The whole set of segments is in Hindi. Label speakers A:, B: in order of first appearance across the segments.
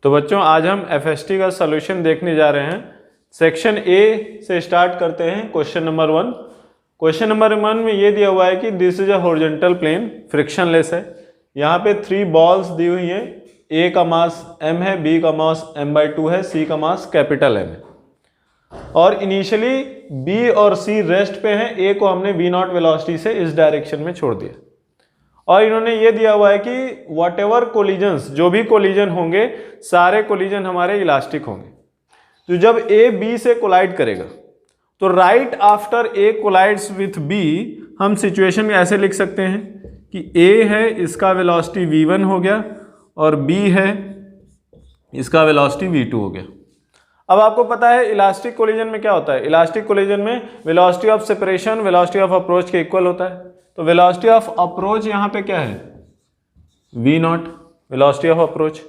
A: तो बच्चों आज हम एफएसटी का सॉल्यूशन देखने जा रहे हैं। सेक्शन ए से स्टार्ट करते हैं। Question number 1। क्वेश्चन नंबर 1 में ये दिया हुआ है कि this is a horizontal plane, frictionless है। यहाँ पे 3 बॉल्स दी हुई हैं। ए का मास m है, बी का मास m/2 है, सी का मास कैपिटल M है। और इनिशियली बी और सी रेस्ट पे हैं। ए को हमने v0 वेलोसिटी से इस डायरेक्शन में छोड़ दिया। और इन्होंने ये दिया हुआ है कि वॉट एवर कोलिजन्स, जो भी कोलिजन होंगे सारे कोलिजन हमारे इलास्टिक होंगे। तो जब ए बी से कोलाइड करेगा तो right after A collides with B हम सिचुएशन ऐसे लिख सकते हैं कि ए है, इसका वेलोसिटी v1 हो गया, और बी है, इसका वेलोसिटी v2 हो गया। अब आपको पता है इलास्टिक कोलिजन में क्या होता है। इलास्टिक कोलिजन में velocity of separation velocity of approach के इक्वल होता है। तो वेलोसिटी ऑफ अप्रोच यहाँ पे क्या है, v0, velocity of approach.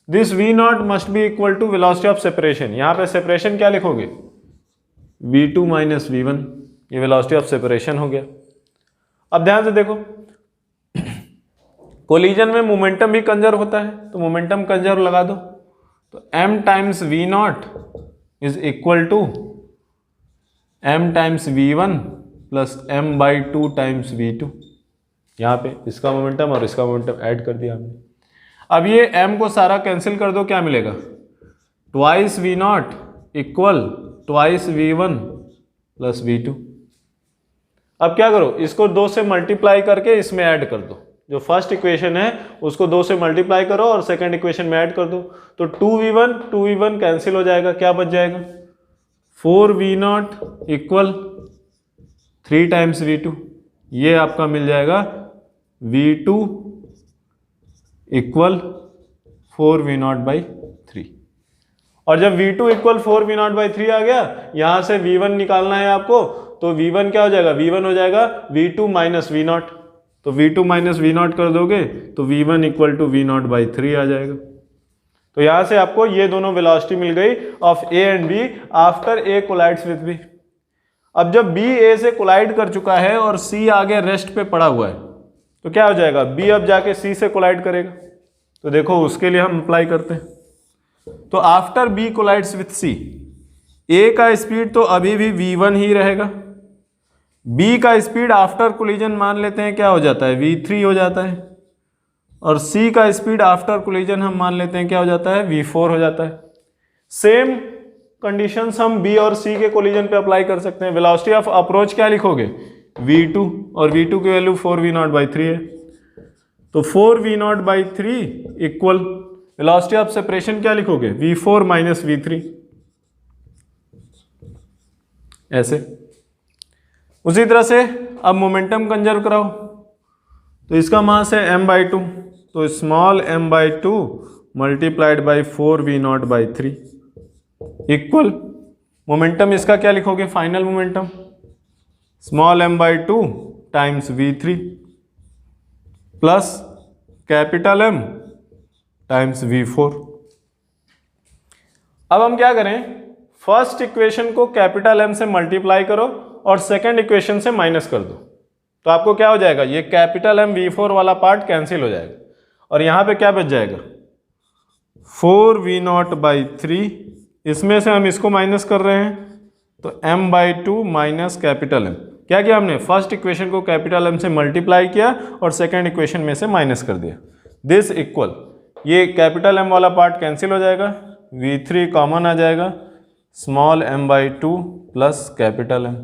A: This v0 must be equal to velocity of separation. यहाँ पे सेपरेशन क्या लिखोगे, v2 माइनस v1, ये वेलोसिटी ऑफ सेपरेशन हो गया। अब ध्यान से देखो, कोलिजन में मोमेंटम भी कंजर्व होता है, तो मोमेंटम कंजर्व लगा दो। तो m times v0 is equal to m times v1 plus m/2 times v2। यहाँ पे इसका मोमेंटम और इसका मोमेंटम ऐड कर दिया हमने। अब ये m को सारा कैंसिल कर दो, क्या मिलेगा, twice v0 equal twice v1 plus v2। अब क्या करो, इसको 2 से मल्टीप्लाई करके इसमें ऐड कर दो। जो फर्स्ट इक्वेशन है उसको 2 से मल्टीप्लाई करो और सेकंड इक्वेशन में ऐड कर दो। तो 2v1 कैंसिल हो जाएगा, क्या बच जाएगा, 4v0 इक्वल 3 टाइम्स v2। ये आपका मिल जाएगा v2 इक्वल 4v0/3। और जब v2 इक्वल 4v0/3 आ गया, यहां से v1 निकालना है आपको, तो v1 क्या हो जाएगा, v1 हो जाएगा v2 माइनस v0। तो v2 माइनस v0 कर दोगे तो v1 इक्वल टू v0/3 आ जाएगा। तो यहां से आपको ये दोनों वेलोसिटी मिल गई of a and b after a collides with b। अब जब b a से कोलाइड कर चुका है और c आगे रेस्ट पे पड़ा हुआ है, तो क्या हो जाएगा, b अब जाके c से कोलाइड करेगा। तो देखो उसके लिए हम अप्लाई करते हैं। तो after b collides with c, a का स्पीड तो अभी भी v1 ही रहेगा। b का स्पीड आफ्टर कोलिजन मान लेते हैं क्या हो जाता है, v3 हो जाता है। और c का स्पीड आफ्टर कोलिजन हम मान लेते हैं क्या हो जाता है, v4 हो जाता है। सेम कंडीशंस हम b और c के कोलिजन पे अप्लाई कर सकते हैं। वेलोसिटी ऑफ अप्रोच क्या लिखोगे, v2, और v2 की वैल्यू 4v0/3 है। तो 4v0/3 equal velocity of separation क्या लिखोगे, v4 माइनस v3। ऐसे उसी तरह से अब मोमेंटम कंजर्व कराओ। तो इसका मास है m/2, तो small m/2 multiplied by 4v0/3 equal momentum इसका क्या लिखोगे, final momentum small m/2 times v3 plus capital M times v4। अब हम क्या करें, फर्स्ट इक्वेशन को कैपिटल M से मल्टीप्लाई करो और सेकंड इक्वेशन से माइनस कर दो। तो आपको क्या हो जाएगा, ये कैपिटल M v4 वाला पार्ट कैंसिल हो जाएगा और यहां पे क्या बच जाएगा, 4v0/3। इसमें से हम इसको माइनस कर रहे हैं, तो m/2 माइनस कैपिटल M। क्या किया हमने, फर्स्ट इक्वेशन को कैपिटल M से मल्टीप्लाई किया और सेकंड इक्वेशन में से माइनस कर दिया। दिस इक्वल, ये कैपिटल M वाला पार्ट कैंसिल हो जाएगा, v3 कॉमन आ जाएगा, small m/2 plus capital M।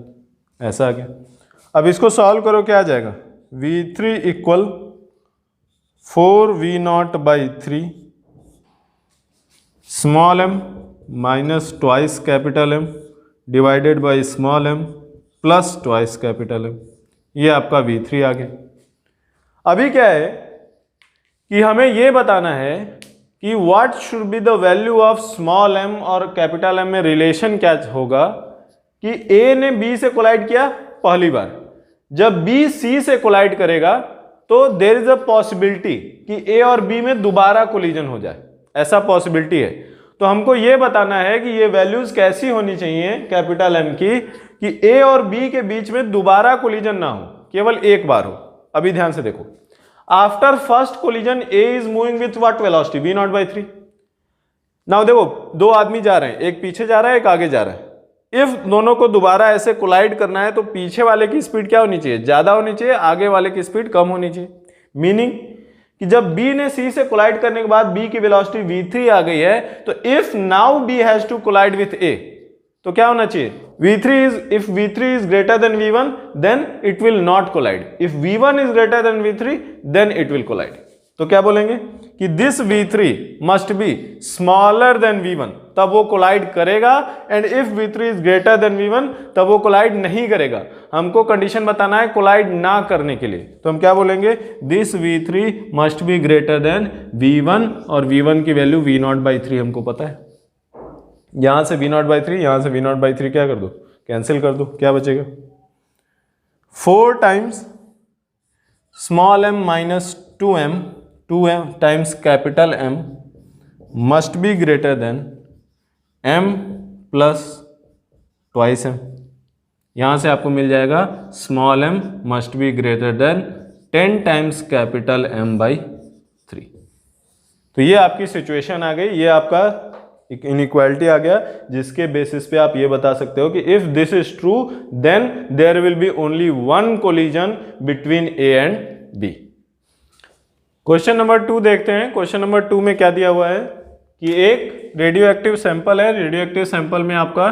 A: ऐसा आ गया। अब इसको सॉल्व करो, क्या आ जाएगा, v3 equal 4v0/3 small m minus twice capital M divided by small m plus twice capital M। ये आपका v3 आ गया। अभी क्या है कि हमें ये बताना है कि what should be the value of small m और कैपिटल M में रिलेशन क्या होगा कि a ने b से कोलाइड किया पहली बार, जब b c से कोलाइड करेगा तो देयर इज अ पॉसिबिलिटी कि a और b में दोबारा कोलिजन हो जाए, ऐसा पॉसिबिलिटी है। तो हमको ये बताना है कि ये वैल्यूज कैसी होनी चाहिए कैपिटल M की कि a और b के बीच में दोबारा कोलिजन ना हो, केवल एक बार हो। अभी ध्यान से देखो, after first collision a is moving with what velocity v0/3। Now देखो दो आदमी जा रहे हैं, एक पीछे जा रहा है एक आगे जा रहा है। इफ दोनों को दोबारा ऐसे कोलाइड करना है तो पीछे वाले की स्पीड क्या होनी चाहिए, ज्यादा होनी चाहिए, आगे वाले की स्पीड कम होनी चाहिए। मीनिंग कि जब B ने C से कोलाइड करने के बाद B की वेलोसिटी v3 आ गई है, तो if now B has to collide with A, तो क्या होना चाहिए, if v3 is greater than v1 then it will not collide, if v1 is greater than v3 then it will collide। तो क्या बोलेंगे कि this v3 must be smaller than v1, तब वो कोलाइड करेगा, and if v3 is greater than v1 तब वो कोलाइड नहीं करेगा। हमको कंडीशन बताना है कोलाइड ना करने के लिए, तो हम क्या बोलेंगे, this v3 must be greater than v1, और v1 की वैल्यू v0/3 हमको पता है। यहां से v0/3, यहां से v0/3 क्या कर दो, कैंसिल कर दो, क्या बचेगा, 4 times small m minus 2m times capital M must be greater than m plus twice m। यहां से आपको मिल जाएगा small m must be greater than 10 times capital M/3। तो ये आपकी सिचुएशन आ गई, ये आपका इनइक्वालिटी आ गया, जिसके बेसिस पे आप ये बता सकते हो कि if this is true then there will be only one collision between A and B। Question number 2 देखते हैं। क्वेश्चन नंबर 2 में क्या दिया हुआ है कि एक रेडियो एक्टिव सैंपल है, रेडियो एक्टिव सैंपल में आपका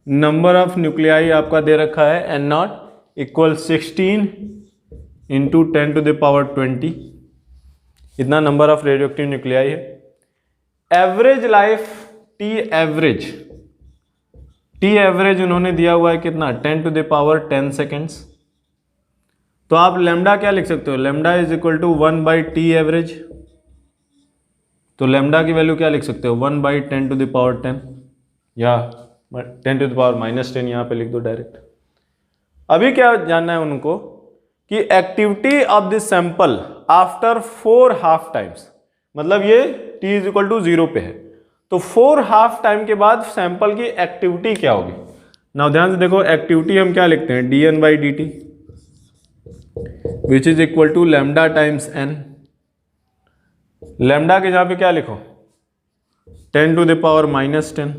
A: नंबर ऑफ न्यूक्लियाई आपका दे रखा है N0 इक्वल 16 इंटू 10⁻20, इतना number of radio active nuclei है। एवरेज लाइफ टी एवरेज उन्होंने दिया हुआ है कितना, 10⁻10 सेकेंड्स। तो आप लेमडा क्या लिख सकते हो, lambda is equal to 1/t average. तो लेमडा की वैल्यू क्या लिख सकते हो, 1/10⁻10 या 10⁻−10 यहाँ पे लिख दो डायरेक्ट। अभी क्या जानना है उनको कि activity of this sample after 4 half times, मतलब ये t इज इक्वल टू 0 पे है, तो 4 हाफ टाइम के बाद सैंपल की एक्टिविटी क्या होगी। नाउ ध्यान से देखो, एक्टिविटी हम क्या लिखते हैं, dN/dt which is equal to lambda times n। Lambda के जहां पे क्या लिखो, 10⁻−10,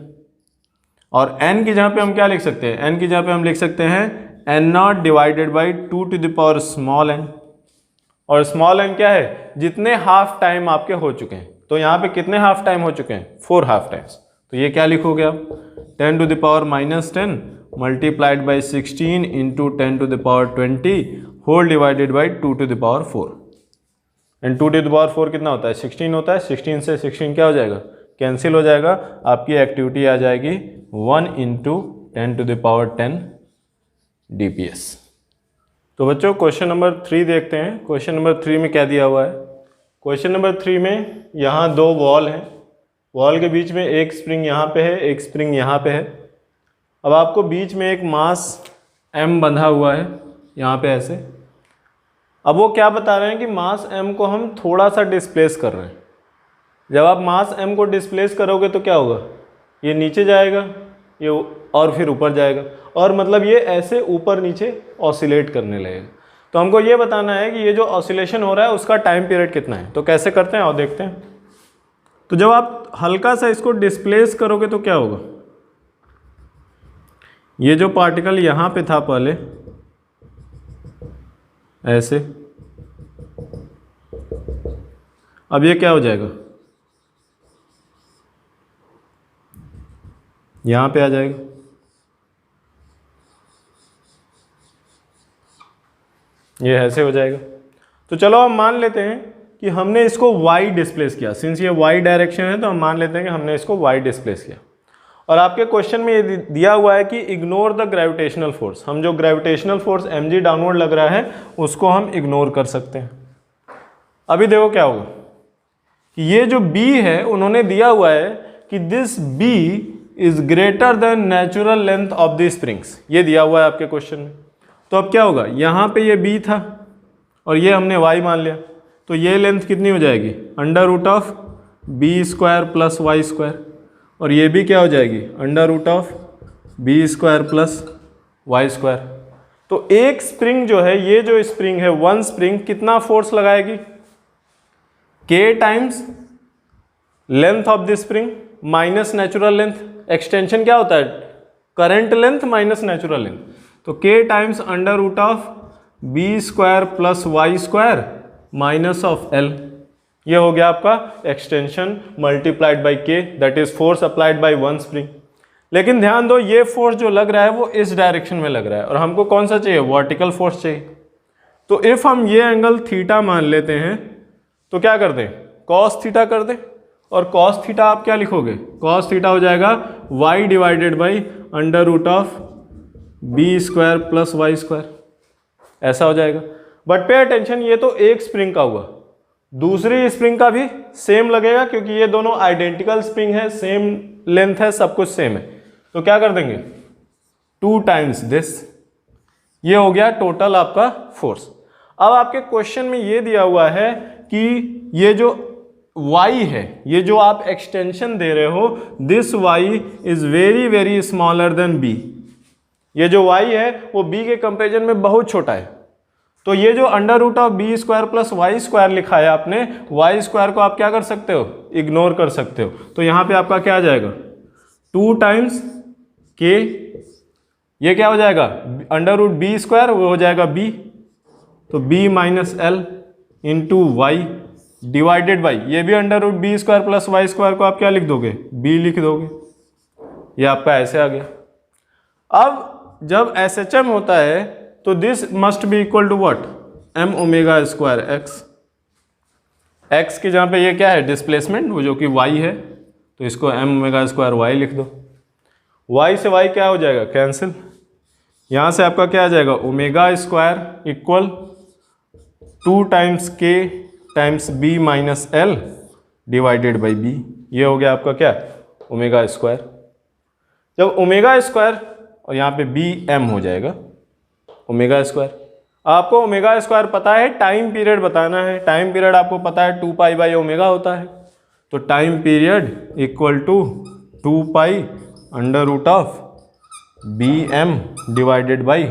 A: और n की जहां पे हम क्या लिख सकते हैं, n की जहां पे हम लिख सकते हैं N0 डिवाइडेड बाई 2⁻n, और स्मॉल n क्या है, जितने हाफ टाइम आपके हो चुके हैं। तो यहाँ पे कितने हाफ टाइम हो चुके हैं, 4 हाफ टाइम्स। तो ये क्या लिखोगे आप, 10⁻−10 multiplied by 16 into 10⁻20 whole divided by 2⁴। And 2⁴ कितना होता है, 16 होता है। 16 से 16 क्या हो जाएगा, कैंसिल हो जाएगा। आपकी एक्टिविटी आ जाएगी 1 इंटू 10⁻10 dps। तो बच्चों क्वेश्चन नंबर 3 देखते हैं। क्वेश्चन नंबर 3 में क्या दिया हुआ है। क्वेश्चन नंबर 3 में यहाँ 2 वॉल हैं, वॉल के बीच में एक स्प्रिंग यहाँ पे है, एक स्प्रिंग यहाँ पे है। अब आपको बीच में एक मास m बंधा हुआ है यहाँ पे ऐसे। अब वो क्या बता रहे हैं कि मास m को हम थोड़ा सा डिस्प्लेस कर रहे हैं। जब आप मास m को डिस्प्लेस करोगे तो क्या होगा, ये नीचे जाएगा, ये और फिर ऊपर जाएगा, और मतलब ये ऐसे ऊपर नीचे ऑसिलेट करने लगेगा। तो हमको ये बताना है कि ये जो ऑसिलेशन हो रहा है उसका टाइम पीरियड कितना है। तो कैसे करते हैं और देखते हैं। तो जब आप हल्का सा इसको डिस्प्लेस करोगे तो क्या होगा, ये जो पार्टिकल यहाँ पे था पहले ऐसे, अब ये क्या हो जाएगा, यहाँ पे आ जाएगा। ये ऐसे हो जाएगा। तो चलो हम मान लेते हैं कि हमने इसको y डिस्प्लेस किया। सिंस ये y डायरेक्शन है तो हम मान लेते हैं कि हमने इसको y डिस्प्लेस किया। और आपके क्वेश्चन में ये दिया हुआ है कि इग्नोर द ग्रेविटेशनल फोर्स। हम जो ग्रेविटेशनल फोर्स mg डाउनवर्ड लग रहा है उसको हम इग्नोर कर सकते हैं। अभी देखो क्या होगा कि ये जो b है उन्होंने दिया हुआ है कि this b is greater than natural length of the springs. ये दिया हुआ है आपके क्वेश्चन में। तो अब क्या होगा, यहाँ पे ये b था और ये हमने y मान लिया, तो ये लेंथ कितनी हो जाएगी, √b² प्लस y², और ये भी क्या हो जाएगी, √b² प्लस y²। तो एक स्प्रिंग जो है, ये जो स्प्रिंग है, वन स्प्रिंग कितना फोर्स लगाएगी, k times length of the spring minus natural length, extension क्या होता है, current length minus natural length, तो k times under root of B square plus Y square minus of L, ये हो गया आपका extension multiplied by k, that is force applied by one spring. लेकिन ध्यान दो ये फोर्स जो लग रहा है वो इस डायरेक्शन में लग रहा है और हमको कौन सा चाहिए, वर्टिकल फोर्स चाहिए। तो इफ हम ये एंगल थीटा मान लेते हैं तो क्या कर दें, कॉस थीटा कर दें, और कॉस थीटा आप क्या लिखोगे, कॉस थीटा हो जाएगा y divided by under root of B square plus Y square, ऐसा हो जाएगा। बट पे अटेंशन, ये तो एक स्प्रिंग का हुआ, दूसरी स्प्रिंग का भी सेम लगेगा क्योंकि ये दोनों आइडेंटिकल स्प्रिंग है, सेम लेंथ है, सब कुछ सेम है। तो क्या कर देंगे 2 टाइम्स दिस, ये हो गया टोटल आपका फोर्स। अब आपके क्वेश्चन में ये दिया हुआ है कि ये जो y है, ये जो आप एक्सटेंशन दे रहे हो, this y is very very smaller than b, ये जो y है वो b के कंपेरिजन में बहुत छोटा है। तो ये जो under root of B square plus Y square लिखा है आपने, वाई स्क्वायर को आप क्या कर सकते हो, इग्नोर कर सकते हो। तो यहाँ पे आपका क्या आ जाएगा 2 टाइम्स k, ये क्या हो जाएगा अंडर रूट बी स्क्वायर, वो हो जाएगा b, तो b minus L into Y divided by, ये भी under root B square plus Y square को आप क्या लिख दोगे, b लिख दोगे, ये आपका ऐसे आ गया। अब जब SHM होता है तो this must be equal to what, m omega square x, x की जहाँ पे ये क्या है डिस्प्लेसमेंट, वो जो कि y है, तो इसको m ओमेगा स्क्वायर y लिख दो, y से y क्या हो जाएगा कैंसिल, यहाँ से आपका क्या आ जाएगा omega square equal 2 times k times b minus L divided by b, ये हो गया आपका क्या ओमेगा स्क्वायर। जब ओमेगा स्क्वायर और यहाँ पे b m हो जाएगा ओमेगा स्क्वायर, आपको ओमेगा स्क्वायर पता है, टाइम पीरियड बताना है, टाइम पीरियड आपको पता है 2 पाई बाई ओमेगा होता है, तो time period equal to 2 pi under root of B M divided by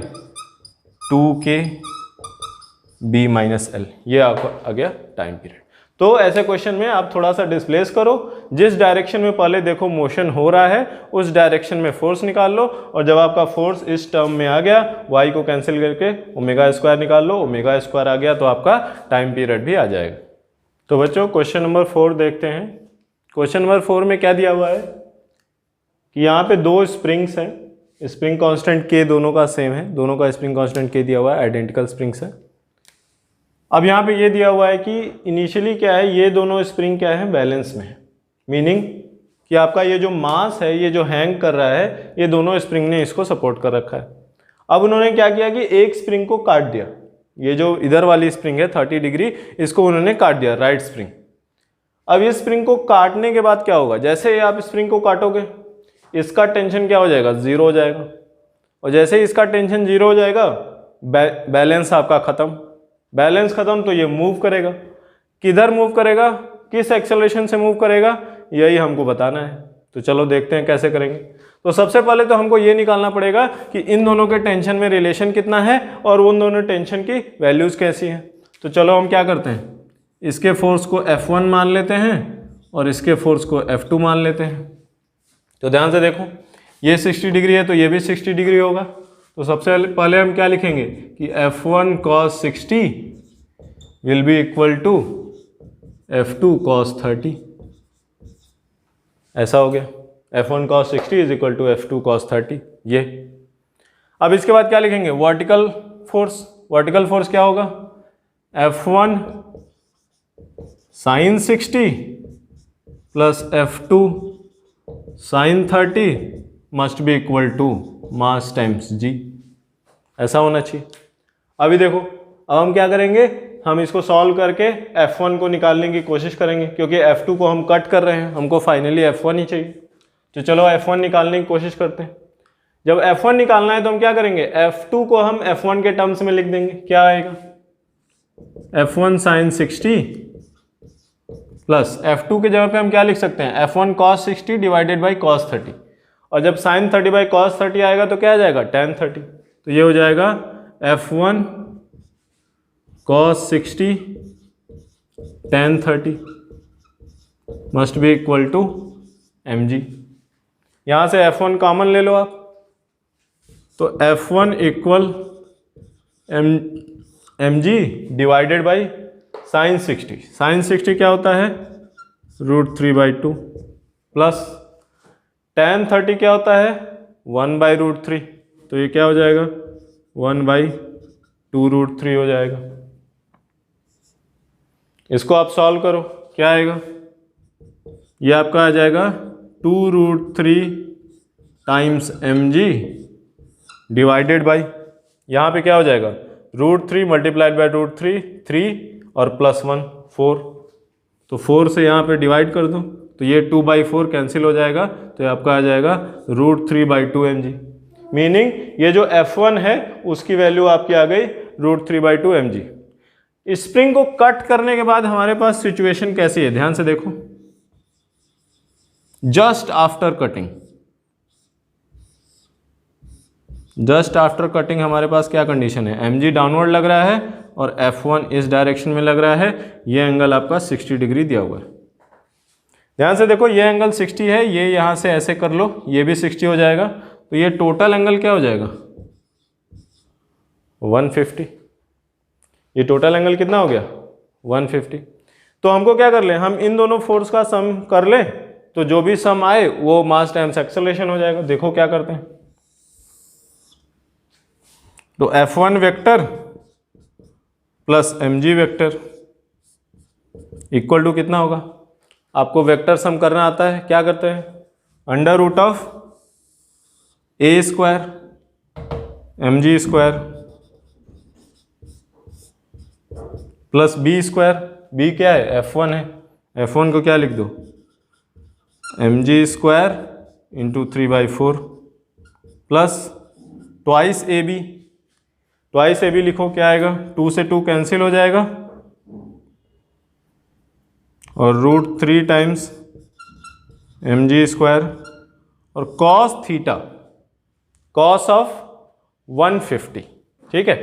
A: 2k b minus L, ये आपका आ गया टाइम पीरियड। तो ऐसे क्वेश्चन में आप थोड़ा सा डिस्प्लेस करो, जिस डायरेक्शन में पहले देखो मोशन हो रहा है उस डायरेक्शन में फोर्स निकाल लो, और जब आपका फोर्स इस टर्म में आ गया y को कैंसिल करके ओमेगा स्क्वायर निकाल लो, ओमेगा स्क्वायर आ गया तो आपका टाइम पीरियड भी आ जाएगा। तो बच्चों क्वेश्चन नंबर 4 देखते हैं। क्वेश्चन नंबर 4 में क्या दिया हुआ है कि यहाँ पे 2 स्प्रिंग्स हैं, स्प्रिंग कांस्टेंट k दोनों का सेम है, दोनों का स्प्रिंग कांस्टेंट k दिया हुआ है, आइडेंटिकल स्प्रिंग्स है। अब यहाँ पे ये दिया हुआ है कि इनिशियली क्या है, ये दोनों स्प्रिंग क्या है बैलेंस में है, मीनिंग कि आपका ये जो मास है, ये जो हैंग कर रहा है, ये दोनों स्प्रिंग ने इसको सपोर्ट कर रखा है। अब उन्होंने क्या किया कि एक स्प्रिंग को काट दिया, ये जो इधर वाली स्प्रिंग है 30 डिग्री, इसको उन्होंने काट दिया राइट स्प्रिंग। अब इस स्प्रिंग को काटने के बाद क्या होगा, जैसे ही आप स्प्रिंग को काटोगे इसका टेंशन क्या हो जाएगा, 0 हो जाएगा, और जैसे ही इसका टेंशन 0 हो जाएगा बैलेंस आपका खत्म, बैलेंस खत्म तो ये मूव करेगा, किधर मूव करेगा, किस एक्सेलरेशन से मूव करेगा, यही हमको बताना है। तो चलो देखते हैं कैसे करेंगे। तो सबसे पहले तो हमको ये निकालना पड़ेगा कि इन दोनों के टेंशन में रिलेशन कितना है और उन दोनों टेंशन की वैल्यूज कैसी हैं। तो चलो हम क्या करते हैं, इसके फोर्स को F1 मान लेते हैं और इसके फोर्स को F2 मान लेते हैं। तो ध्यान से देखो, ये 60 डिग्री है तो ये भी 60 डिग्री होगा। तो सबसे पहले हम क्या लिखेंगे कि F1 cos 60 will be equal to F2 cos 30, ऐसा हो गया। F1 cos 60 is equal to F2 cos 30 ये। अब इसके बाद क्या लिखेंगे, वर्टिकल फोर्स। वर्टिकल फोर्स क्या होगा, F1 sin 60 plus F2 sin 30 must be equal to mass times g, ऐसा होना चाहिए। अभी देखो, अब हम क्या करेंगे, हम इसको सॉल्व करके F1 को निकालने की कोशिश करेंगे, क्योंकि F2 को हम कट कर रहे हैं, हमको फाइनली F1 ही चाहिए। तो चलो F1 निकालने की कोशिश करते हैं। जब F1 निकालना है तो हम क्या करेंगे, F2 को हम F1 के टर्म्स में लिख देंगे। क्या आएगा, F1 sin 60 प्लस F2 के जगह पे हम क्या लिख सकते हैं, F1 cos 60 divided by cos 30, और जब sin 30 बाई cos 30 आएगा तो क्या आ जाएगा, tan 30। तो ये हो जाएगा F1 cos 60 tan 30 must be equal to mg। यहाँ से F1 कॉमन ले लो आप, तो F1 इक्वल mg divided by sine 60। Sine 60 क्या होता है, √3/2 प्लस tan 30 क्या होता है, 1/√3। तो ये क्या हो जाएगा, 1/2√3 हो जाएगा। इसको आप सॉल्व करो, क्या आएगा, ये आपका आ जाएगा 2√3 टाइम्स mg डिवाइडेड बाई, यहाँ पे क्या हो जाएगा, √3 मल्टीप्लाइड बाई √3 3 और +1 4। तो 4 से यहाँ पे डिवाइड कर दो, तो ये 2/4 कैंसिल हो जाएगा, तो ये आपका आ जाएगा √3/2 mg। मीनिंग ये जो F1 है उसकी वैल्यू आपकी आ गई √3/2 mg। स्प्रिंग को कट करने के बाद हमारे पास सिचुएशन कैसी है, ध्यान से देखो। जस्ट आफ्टर कटिंग हमारे पास क्या कंडीशन है, mg डाउनवर्ड लग रहा है और F1 इस डायरेक्शन में लग रहा है। ये एंगल आपका 60 डिग्री दिया हुआ है। ध्यान से देखो, ये एंगल 60 है, ये यहां से ऐसे कर लो, ये भी 60 हो जाएगा। तो ये टोटल एंगल क्या हो जाएगा, 150। ये टोटल एंगल कितना हो गया, 150। तो हमको क्या कर ले, हम इन दोनों फोर्स का सम कर ले, तो जो भी सम आए वो मास टाइम्स एक्सेलरेशन हो जाएगा। देखो क्या करते हैं, तो F1 vector plus mg vector equal to कितना होगा, आपको वेक्टर सम करना आता है, क्या करते हैं, √a² mg² plus b²। b क्या है, F1 है, F1 को क्या लिख दो, mg² × 3/4 प्लस ट्वाइस ab लिखो, क्या आएगा, 2 से 2 कैंसिल हो जाएगा और √3 टाइम्स mg² और cos थीटा, cos ऑफ 150। ठीक है,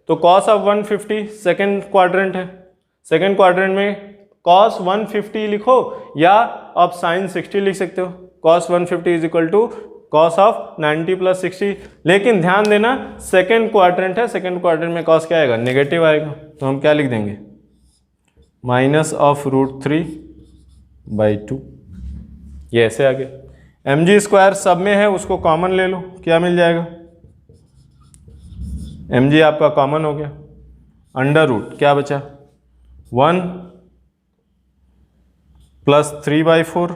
A: तो cos ऑफ 150 सेकेंड क्वाड्रेंट है, सेकेंड क्वाड्रेंट में cos 150 लिखो या आप sin 60 लिख सकते हो। cos 150 is equal to cos of 90 + 60। लेकिन ध्यान देना, सेकेंड क्वाड्रेंट है, सेकेंड क्वाड्रेंट में cos क्या आएगा, नेगेटिव आएगा। तो हम क्या लिख देंगे, -√3/2। ये ऐसे आ गया। mg² सब में है, उसको कॉमन ले लो, क्या मिल जाएगा, mg आपका कॉमन हो गया, √ क्या बचा, 1 + 3/4,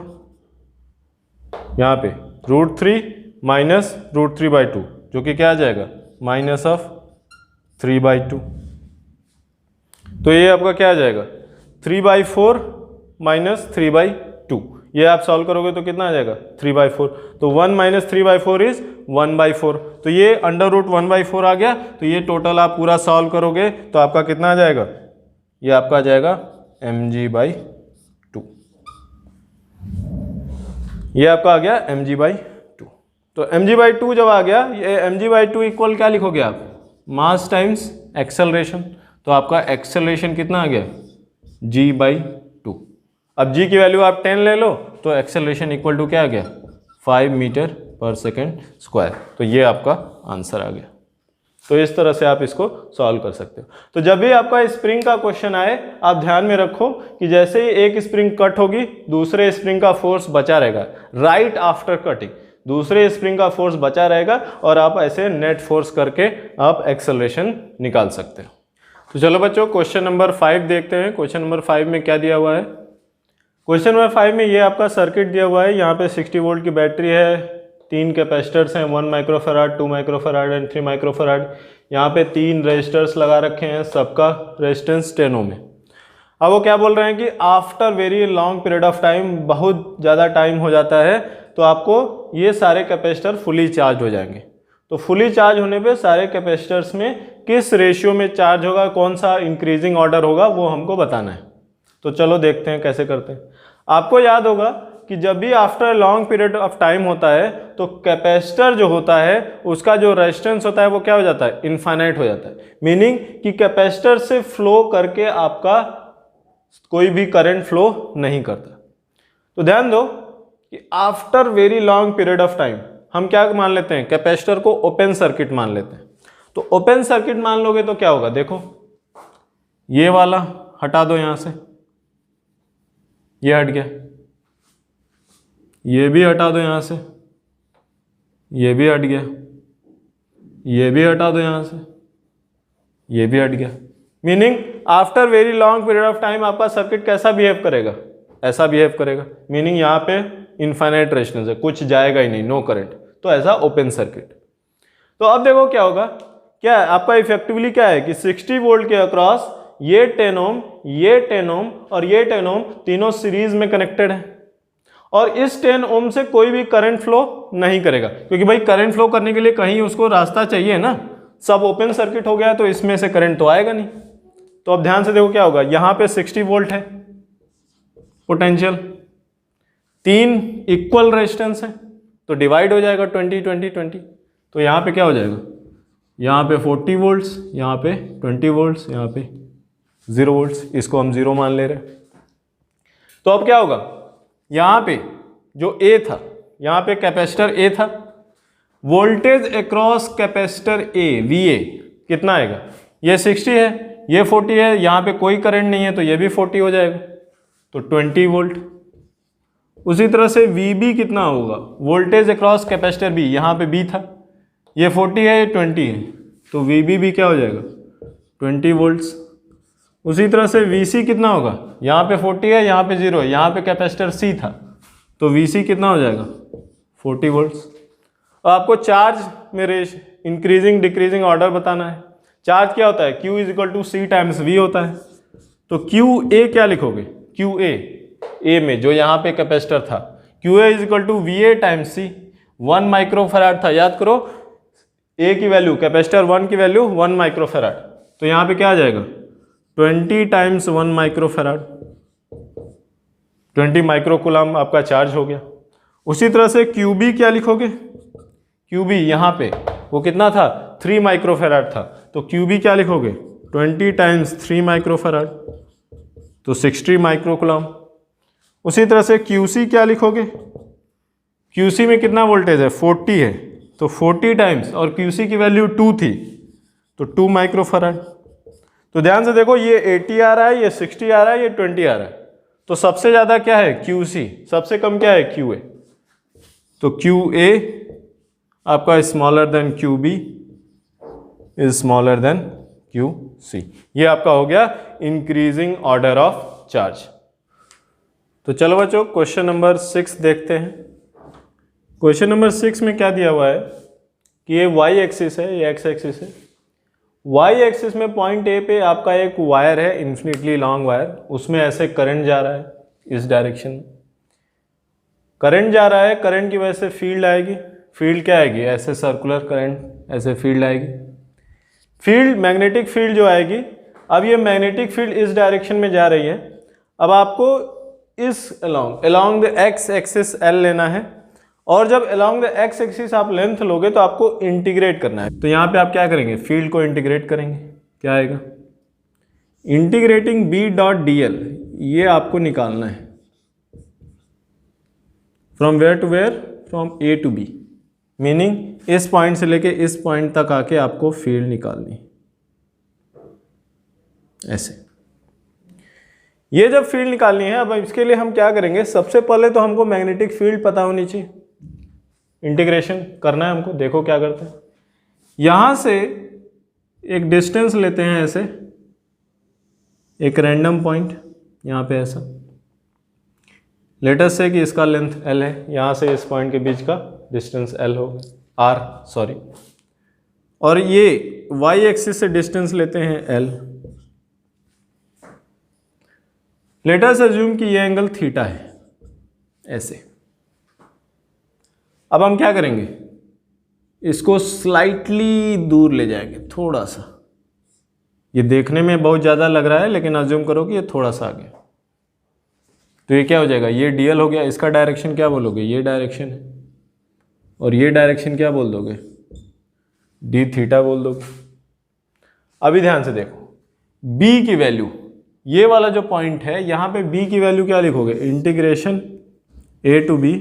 A: यहाँ पे √3 माइनस √3/2 जो कि क्या आ जाएगा, -3/2। तो ये आपका क्या आ जाएगा, 3/4 - 3/2। ये आप सॉल्व करोगे तो कितना आ जाएगा, 3/4। तो 1 - 3/4 इज 1/4। तो ये √1/4 आ गया। तो ये टोटल आप पूरा सॉल्व करोगे तो आपका कितना आ जाएगा, ये आपका आ जाएगा mg/2। ये आपका आ गया mg/2। तो mg/2 जब आ गया, ये mg/2 इक्वल क्या लिखोगे आप, मास टाइम्स एक्सेलरेशन। तो आपका एक्सेलरेशन कितना आ गया, g/2। अब g की वैल्यू आप 10 ले लो, तो एक्सेलरेशन इक्वल टू क्या आ गया, 5 मीटर/सेकेंड²। तो ये आपका आंसर आ गया। तो इस तरह से आप इसको सॉल्व कर सकते हो। तो जब भी आपका स्प्रिंग का क्वेश्चन आए, आप ध्यान में रखो कि जैसे ही एक स्प्रिंग कट होगी, दूसरे स्प्रिंग का फोर्स बचा रहेगा। राइट आफ्टर कटिंग दूसरे स्प्रिंग का फोर्स बचा रहेगा और आप ऐसे नेट फोर्स करके आप एक्सेलरेशन निकाल सकते हो। तो चलो बच्चों, क्वेश्चन नंबर 5 देखते हैं। क्वेश्चन नंबर 5 में क्या दिया हुआ है। क्वेश्चन नंबर 5 में ये आपका सर्किट दिया हुआ है। यहाँ पे 60 वोल्ट की बैटरी है, 3 कैपेसिटर्स हैं, 1 माइक्रोफैराड, 2 माइक्रोफैराड एंड 3 माइक्रोफैराड। यहाँ पे 3 रेजिस्टर्स लगा रखे हैं, सबका रेजिस्टेंस 10 ओम है। अब वो क्या बोल रहे हैं कि after very long period of time, बहुत ज़्यादा टाइम हो जाता है, तो आपको ये सारे कैपेसिटर फुली चार्ज हो जाएंगे। तो फुली चार्ज होने पे सारे कैपेसिटर्स में किस रेशियो में चार्ज होगा, कौन सा इंक्रीजिंग ऑर्डर होगा, वो हमको बताना है। तो चलो देखते हैं कैसे करते हैं। आपको याद होगा कि जब भी after long period of time होता है तो कैपेसिटर जो होता है उसका जो रेजिस्टेंस होता है वो क्या हो जाता है, इनफाइनाइट हो जाता है। मीनिंग कि कैपेसिटर से फ्लो करके आपका कोई भी करंट फ्लो नहीं करता। तो ध्यान दो, कि after very long period of time हम क्या मान लेते हैं, कैपेसिटर को ओपन सर्किट मान लेते हैं। तो ओपन सर्किट मान लोगे तो क्या होगा, देखो ये वाला हटा दो यहां से, ये हट गया, ये भी हटा दो यहां से, ये भी हट गया, ये भी हटा दो यहां से, ये भी हट गया। Meaning after very long period of time आपका सर्किट कैसा बिहेव करेगा, ऐसा बिहेव करेगा। मीनिंग यहाँ पे इनफाइनाइट रेजिस्टेंस है, कुछ जाएगा ही नहीं, नो करंट, तो ऐसा ओपन सर्किट। तो अब देखो क्या होगा, क्या है आपका इफेक्टिवली क्या है कि 60 वोल्ट के अक्रॉस ये 10 ओम, ये 10 ओम और ये 10 ओम तीनों सीरीज में कनेक्टेड है, और इस 10 ओम से कोई भी करंट फ्लो नहीं करेगा, क्योंकि भाई करंट फ्लो करने के लिए कहीं उसको रास्ता चाहिए ना, सब ओपन सर्किट हो गया तो इसमें से करंट तो आएगा नहीं। तो अब ध्यान से देखो क्या होगा, यहां पे 60 वोल्ट है पोटेंशियल, 3 इक्वल रेजिस्टेंस है, तो डिवाइड हो जाएगा 20 20 20, तो यहां पे क्या हो जाएगा, यहां पे 40 वोल्ट्स, यहां पे 20 वोल्ट्स, यहां पे 0 वोल्ट्स, इसको हम 0 मान ले रहे हैं। तो अब क्या होगा, यहां पे जो A था, यहां पे कैपेसिटर A था, voltage across capacitor A VA कितना आएगा, ये 60 है, ये 40 है, यहां पे कोई करंट नहीं है तो ये भी 40 हो जाएगा, तो 20 वोल्ट। उसी तरह से VB कितना होगा, वोल्टेज अक्रॉस कैपेसिटर B, यहां पे B था, ये 40 है, ये 20 है, तो VB भी क्या हो जाएगा 20 वोल्ट्स। उसी तरह से VC कितना होगा, यहाँ पे 40 है, यहाँ पे 0 है, यहाँ पे कैपेसिटर C था, तो VC कितना हो जाएगा 40 वोल्ट्स। और आपको चार्ज में इंक्रीजिंग डिक्रीजिंग ऑर्डर बताना है। चार्ज क्या होता है, Q is equal to C times V होता है, तो QA क्या लिखोगे, QA A में जो यहाँ पे कैपेसिटर था, QA is equal to VA times C, 1 microfarad था, याद करो A की वैल्यू, कैपेसिटर 1 की वैल्यू 1 माइक्रोफैराड, तो यहाँ पे क्या आ जाएगा 20 टाइम्स 1 माइक्रोफैराड, 20 माइक्रोकूलम आपका चार्ज हो गया। उसी तरह से QB क्या लिखोगे, QB यहाँ पे वो कितना था 3 माइक्रोफैराड था, तो QB क्या लिखोगे 20 टाइम्स 3 माइक्रोफैराड, तो 60 माइक्रोकूलम। उसी तरह से QC क्या लिखोगे, QC में कितना वोल्टेज है 40 है, तो 40 टाइम्स, और QC की वैल्यू 2 थी, तो 2 माइक्रोफैराड। तो ध्यान से देखो, ये 80 आ रहा है, ये 60 आ रहा है, ये 20 आ रहा है, तो सबसे ज्यादा क्या है QC, सबसे कम क्या है QA, तो QA आपका smaller than QB is smaller than QC। ये आपका हो गया इंक्रीजिंग ऑर्डर ऑफ चार्ज। तो चलो बच्चों क्वेश्चन नंबर 6 देखते हैं। क्वेश्चन नंबर 6 में क्या दिया हुआ है कि ये y एक्सिस है, ये x एक्सिस है। y एक्सिस में पॉइंट A पे आपका एक वायर है, इन्फिनिटली लॉन्ग वायर, उसमें ऐसे करंट जा रहा है इस डायरेक्शन में, करंट जा रहा है, करंट की वजह से फील्ड आएगी, फील्ड क्या आएगी, ऐसे सर्कुलर करंट, ऐसे फील्ड आएगी, फील्ड मैग्नेटिक फील्ड जो आएगी। अब ये मैग्नेटिक फील्ड इस डायरेक्शन में जा रही है, अब आपको इस along the x axis L लेना है, और जब अलोंग द x एक्सिस आप लेंथ लोगे तो आपको इंटीग्रेट करना है। तो यहाँ पे आप क्या करेंगे, फील्ड को इंटीग्रेट करेंगे, क्या आएगा इंटीग्रेटिंग B.dl, ये आपको निकालना है from where to where, from A to B, meaning इस पॉइंट से लेके इस पॉइंट तक आके आपको फील्ड निकालनी, ऐसे। ये जब फील्ड निकालनी है, अब इसके लिए हम क्या करेंगे, सबसे पहले तो हमको मैग्नेटिक फील्ड पता होनी चाहिए, इंटीग्रेशन करना है हमको। देखो क्या करते हैं, यहां से एक डिस्टेंस लेते हैं, ऐसे एक रैंडम पॉइंट यहां पे ऐसा, लेट अस से कि इसका लेंथ L है, यहां से इस पॉइंट के बीच का डिस्टेंस L होगा, R सॉरी, और ये y एक्सिस से डिस्टेंस लेते हैं L। लेट अस अज्यूम कि ये एंगल थीटा है, ऐसे। अब हम क्या करेंगे, इसको स्लाइटली दूर ले जाएंगे, थोड़ा सा, ये देखने में बहुत ज़्यादा लग रहा है लेकिन अज्यूम करो कि ये थोड़ा सा आ गया, तो ये क्या हो जाएगा, ये dl हो गया। इसका डायरेक्शन क्या बोलोगे, ये डायरेक्शन है, और ये डायरेक्शन क्या बोल दोगे, d थीटा बोल दोगे। अभी ध्यान से देखो, b की वैल्यू, ये वाला जो पॉइंट है यहाँ पे b की वैल्यू क्या लिखोगे, इंटीग्रेशन ए टू बी,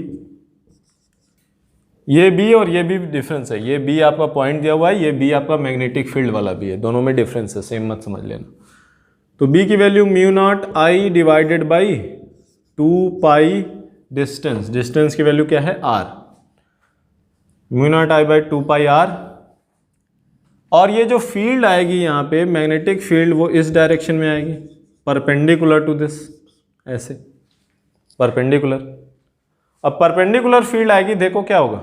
A: ये बी और ये बी डिफरेंस है, ये बी आपका पॉइंट दिया हुआ है, ये बी आपका मैग्नेटिक फील्ड वाला भी है, दोनों में डिफरेंस है, सेम मत समझ लेना। तो बी की value mu nought I divided by 2 pi distance, distance की वैल्यू क्या है R, mu nought I by 2 pi R. और ये जो फील्ड आएगी यहाँ पे मैग्नेटिक फील्ड, वो इस डायरेक्शन में आएगी, परपेंडिकुलर टू दिस, ऐसे परपेंडिकुलर। अब परपेंडिकुलर फील्ड आएगी, देखो क्या होगा,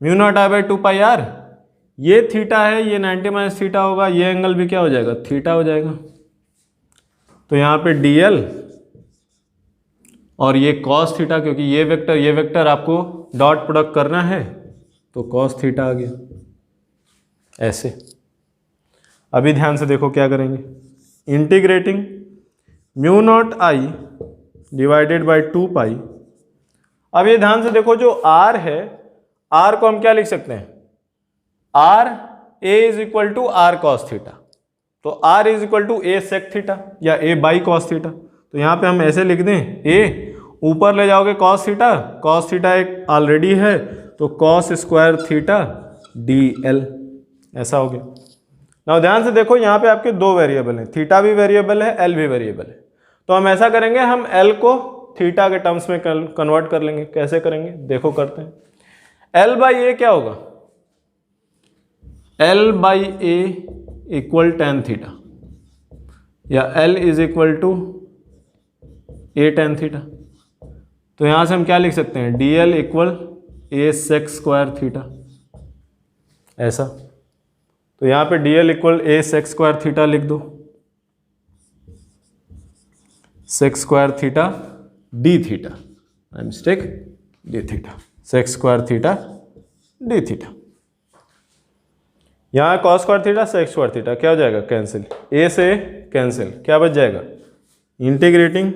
A: mu nought I by 2 pi R, ये थीटा है, ये 90 माइनस थीटा होगा, ये एंगल भी क्या हो जाएगा, थीटा हो जाएगा। तो यहाँ पे dl और ये cos थीटा, क्योंकि ये वेक्टर आपको डॉट प्रोडक्ट करना है, तो cos थीटा आ गया ऐसे। अभी ध्यान से देखो क्या करेंगे, integrating mu nought I divided by 2 पाई। अब ये ध्यान से देखो, जो r है, r को हम क्या लिख सकते हैं, r a is equal to R cos theta, तो r is equal to a sec theta या a बाई कॉस थीटा। तो यहाँ पे हम ऐसे लिख दें, a ऊपर ले जाओगे कॉस थीटा एक ऑलरेडी है, तो कॉस स्क्वायर थीटा dl, ऐसा हो गया। नाउ ध्यान से देखो, यहाँ पे आपके दो वेरिएबल हैं, थीटा भी वेरिएबल है, l भी वेरिएबल है। तो हम ऐसा करेंगे, हम l को थीटा के टर्म्स में कन्वर्ट कर लेंगे। कैसे करेंगे देखो, करते हैं। l बाई ए क्या होगा, l by a equal tan theta, या l is equal to a tan theta. तो यहां से हम क्या लिख सकते हैं, dl equal a sec square theta, ऐसा। तो यहां पे dl equal a sec square theta लिख दो, sec square theta d theta, I mistake, d theta, sec square theta d theta. यहाँ cos square theta sec square theta क्या हो जाएगा, कैंसिल, ए से कैंसिल, क्या बच जाएगा, integrating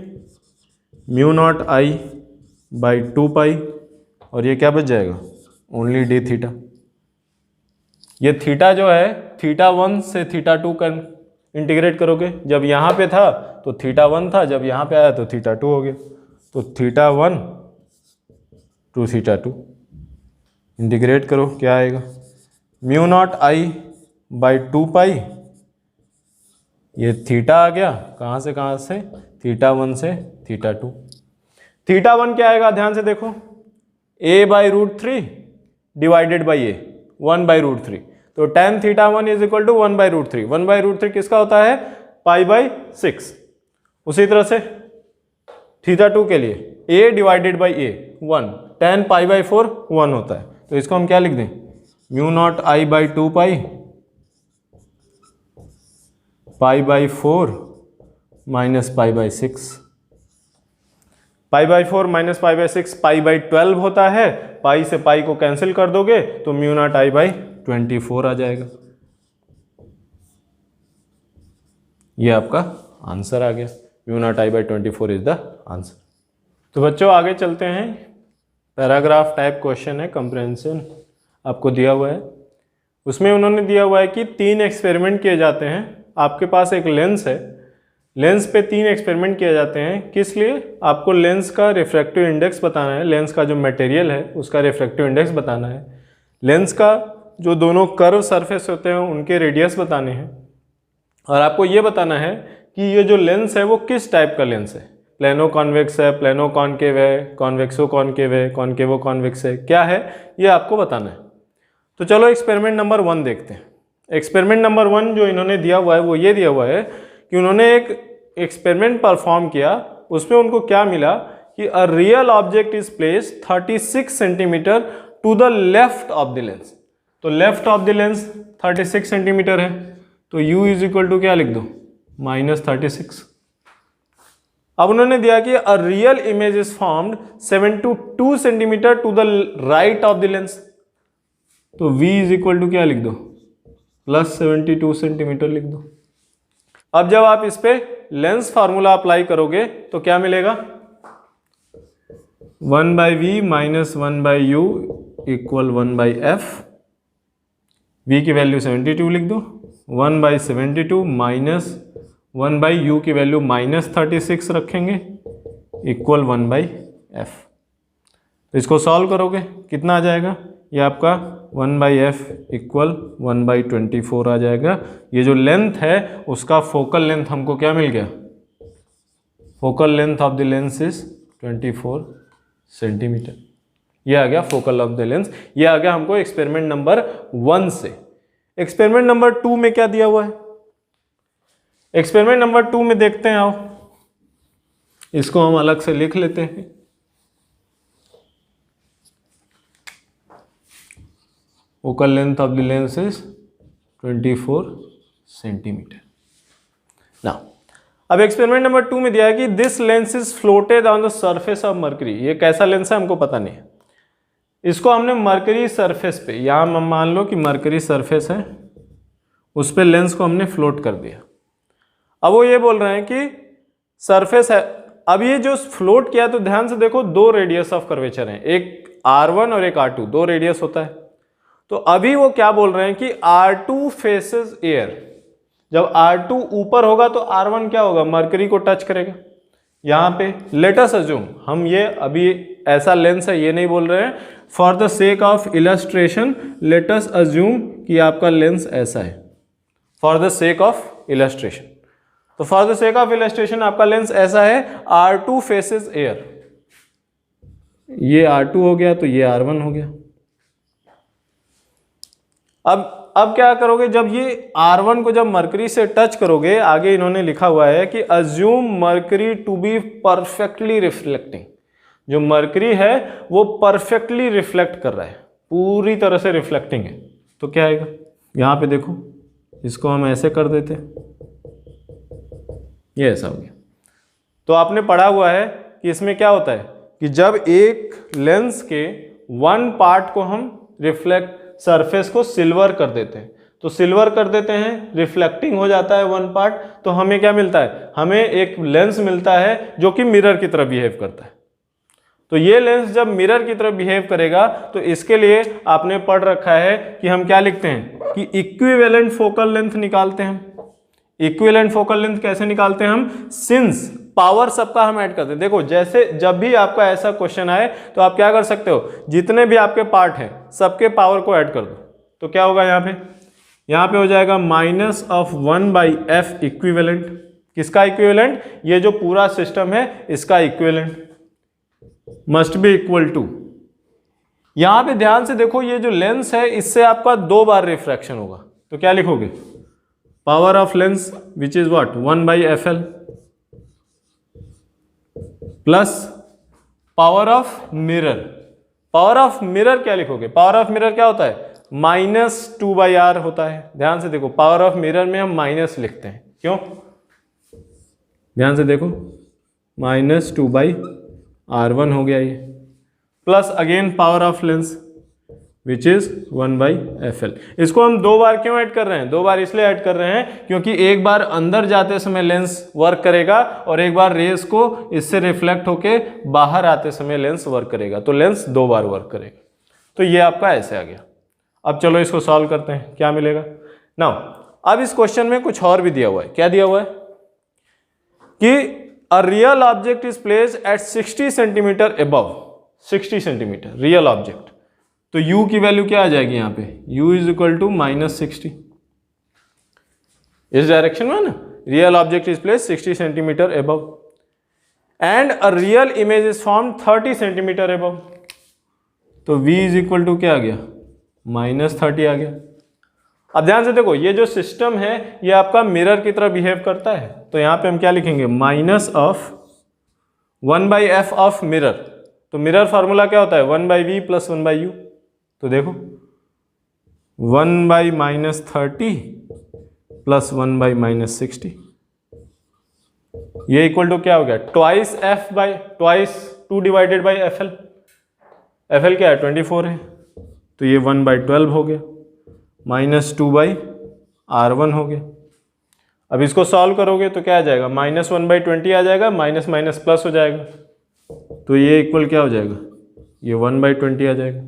A: mu nought I by 2 पाई, और ये क्या बच जाएगा, ओनली डी थीटा। ये थीटा जो है, थीटा 1 से थीटा 2 का इंटीग्रेट करोगे, जब यहाँ पे था तो थीटा 1 था, जब यहाँ पे आया तो थीटा 2 हो गया। तो थीटा 1 टू थीटा 2 इंटीग्रेट करो, क्या आएगा, म्यू नॉट आई बाई 2 पाई, ये थीटा आ गया, कहाँ से, थीटा 1 से थीटा 2। थीटा 1 क्या आएगा, ध्यान से देखो, a by root 3 divided by A, 1 by root 3। तो tan theta 1 is equal to 1 by root 3। 1 by root 3 किसका होता है, पाई बाई 6। उसी तरह से थीटा 2 के लिए a divided by A 1, tan pi by 4 1 होता है। तो इसको हम क्या लिख दें, mu nought I by 2 pi, pi by 4 minus pi by 6, pi by 4 minus pi by 6 pi by 12 होता है, पाई से पाई को कैंसिल कर दोगे तो म्यू नॉट आई बाई 24 आ जाएगा। ये आपका आंसर आ गया, mu nought I by 24 is the answer. तो बच्चों आगे चलते हैं, पैराग्राफ टाइप क्वेश्चन है, कंप्रेहेंशन आपको दिया हुआ है। उसमें उन्होंने दिया हुआ है कि 3 एक्सपेरिमेंट किए जाते हैं। आपके पास एक लेंस है, लेंस पे 3 एक्सपेरिमेंट किए जाते हैं। किस लिए, आपको लेंस का रिफ्रैक्टिव इंडेक्स बताना है, लेंस का जो मटेरियल है उसका रिफ्रैक्टिव इंडेक्स बताना है, लेंस का जो दोनों कर्व सरफेस होते हैं उनके रेडियस बताने हैं, और आपको ये बताना है कि ये जो लेंस है वो किस टाइप का लेंस है, प्लेनो कॉन्वेक्स है, प्लेनो कॉन्केव है, कॉन्वेक्सो कॉन्केव है, कॉन्केवो कॉन्वेक्स है, क्या है ये आपको बताना है। तो चलो एक्सपेरिमेंट नंबर 1 देखते हैं। एक्सपेरिमेंट नंबर 1 जो इन्होंने दिया हुआ है वो ये दिया हुआ है कि उन्होंने एक एक्सपेरिमेंट परफॉर्म किया, उसमें उनको क्या मिला कि a real object is placed 36 centimetre to the left of the lens. तो left of the lens 36 centimetre है, तो u इज इक्वल टू क्या लिख दो, -36। अब उन्होंने दिया कि a real image is formed 72 centimetre to the right of the lens, तो v इज इक्वल टू क्या लिख दो, +72 सेंटीमीटर लिख दो। अब जब आप इस पे लेंस फार्मूला अप्लाई करोगे तो क्या मिलेगा, 1/v minus 1/u equal 1/f। v की वैल्यू 72 लिख दो, 1/72 माइनस 1/u की वैल्यू -36 रखेंगे इक्वल 1/f। तो इसको सॉल्व करोगे कितना आ जाएगा, ये आपका 1/f इक्वल 1/24 आ जाएगा। ये जो लेंथ है उसका फोकल लेंथ हमको क्या मिल गया, focal length of the lens is 24 centimetre. ये आ गया फोकल ऑफ द लेंस। ये आ गया हमको एक्सपेरिमेंट नंबर 1 से। एक्सपेरिमेंट नंबर 2 में क्या दिया हुआ है, एक्सपेरिमेंट नंबर 2 में देखते हैं, आओ इसको हम अलग से लिख लेते हैं। Focal length of the lens is 24 centimetre. Now अब एक्सपेरिमेंट नंबर 2 में दिया है कि this lens is floated on the surface of mercury. ये कैसा लेंस है हमको पता नहीं है। इसको हमने मरकरी सरफेस पे, यहां मान लो कि मरकरी सरफेस है, उस पे लेंस को हमने फ्लोट कर दिया। अब वो ये बोल रहे हैं कि सरफेस है। अब ये जो फ्लोट किया तो ध्यान से देखो, दो रेडियस ऑफ कर्वेचर हैं, एक R1 और एक R2, दो रेडियस होता है। तो अभी वो क्या बोल रहे हैं कि R2 फेसेस एयर। जब R2 ऊपर होगा तो R1 क्या होगा, मरकरी को टच करेगा। यहाँ पे लेट अस अज्यूम, हम ये अभी ऐसा लेंस है ये नहीं बोल रहे हैं, for the sake of illustration let us assume कि आपका लेंस ऐसा है, for the sake of illustration. तो for the sake of illustration आपका लेंस ऐसा है, R2 फेसेस एयर। ये R2 हो गया तो ये R1 हो गया। अब क्या करोगे, जब ये R1 को जब मरकरी से टच करोगे, आगे इन्होंने लिखा हुआ है कि assume mercury to be perfectly reflecting. जो मरकरी है वो परफेक्टली रिफ्लेक्ट कर रहा है, पूरी तरह से रिफ्लेक्टिंग है। तो क्या आएगा, यहाँ पे देखो, इसको हम ऐसे कर देते, ये ऐसा हो गया। तो आपने पढ़ा हुआ है कि इसमें क्या होता है कि जब एक लेंस के वन पार्ट को हम रिफ्लेक्ट, सरफेस को सिल्वर कर देते हैं, तो सिल्वर कर देते हैं, रिफ्लेक्टिंग हो जाता है वन पार्ट, तो हमें क्या मिलता है, हमें एक लेंस मिलता है जो कि मिरर की तरह बिहेव करता है। तो ये लेंस जब मिरर की तरह बिहेव करेगा तो इसके लिए आपने पढ़ रखा है कि हम क्या लिखते हैं कि इक्विवेलेंट फोकल लेंथ निकालते हैं हम। इक्विवेलेंट फोकल लेंथ कैसे निकालते हैं हम, सिंस पावर सबका हम ऐड करते हैं। देखो जैसे जब भी आपका ऐसा क्वेश्चन आए तो आप क्या कर सकते हो, जितने भी आपके पार्ट हैं सबके पावर को ऐड कर दो। तो क्या होगा यहाँ पे हो जाएगा -1/f इक्विवेलेंट। किसका इक्विवेलेंट, ये जो पूरा सिस्टम है इसका equivalent must be equal to, यहां पे ध्यान से देखो, ये जो लेंस है इससे आपका 2 बार रिफ्रैक्शन होगा। तो क्या लिखोगे, power of lens which is what 1/fl plus power of mirror. Power of mirror क्या लिखोगे, पावर ऑफ मिरर क्या होता है, -2/r होता है। ध्यान से देखो, पावर ऑफ मिरर में हम माइनस लिखते हैं, क्यों, ध्यान से देखो, -2/r1 हो गया ये, plus again power of lens which is 1/fl। इसको हम 2 बार क्यों ऐड कर रहे हैं, 2 बार इसलिए ऐड कर रहे हैं क्योंकि एक बार अंदर जाते समय लेंस वर्क करेगा और एक बार रेस को इससे रिफ्लेक्ट होके बाहर आते समय लेंस वर्क करेगा। तो लेंस 2 बार वर्क करेगा। तो ये आपका ऐसे आ गया। अब चलो इसको सॉल्व करते हैं, क्या मिलेगा। नाउ अब इस क्वेश्चन में कुछ और भी दिया हुआ है। क्या दिया हुआ है कि a real object is placed at 60 centimetre above, 60 centimetre real object. तो u की वैल्यू क्या आ जाएगी यहाँ पे, u इज इक्वल टू -60, इस डायरेक्शन में ना, real object is placed 60 centimetre above and a real image is form 30 centimetre above. तो v इज इक्वल टू क्या आ गया, -30 आ गया। अब ध्यान से देखो, ये जो सिस्टम है ये आपका मिरर की तरह बिहेव करता है। तो यहाँ पे हम क्या लिखेंगे, -1/f ऑफ मिरर। तो मिरर फार्मूला क्या होता है, 1/v प्लस 1/u। तो देखो 1/-30 प्लस 1/-60, ये इक्वल टू क्या हो गया, twice 2 divided by fl। fl क्या है, 24 है, तो ये 1/12 हो गया, -2/r1 हो गया। अब इसको सॉल्व करोगे तो क्या आ जाएगा, -1/20 आ जाएगा, माइनस माइनस प्लस हो जाएगा। तो ये इक्वल क्या हो जाएगा, ये 1/20 आ जाएगा।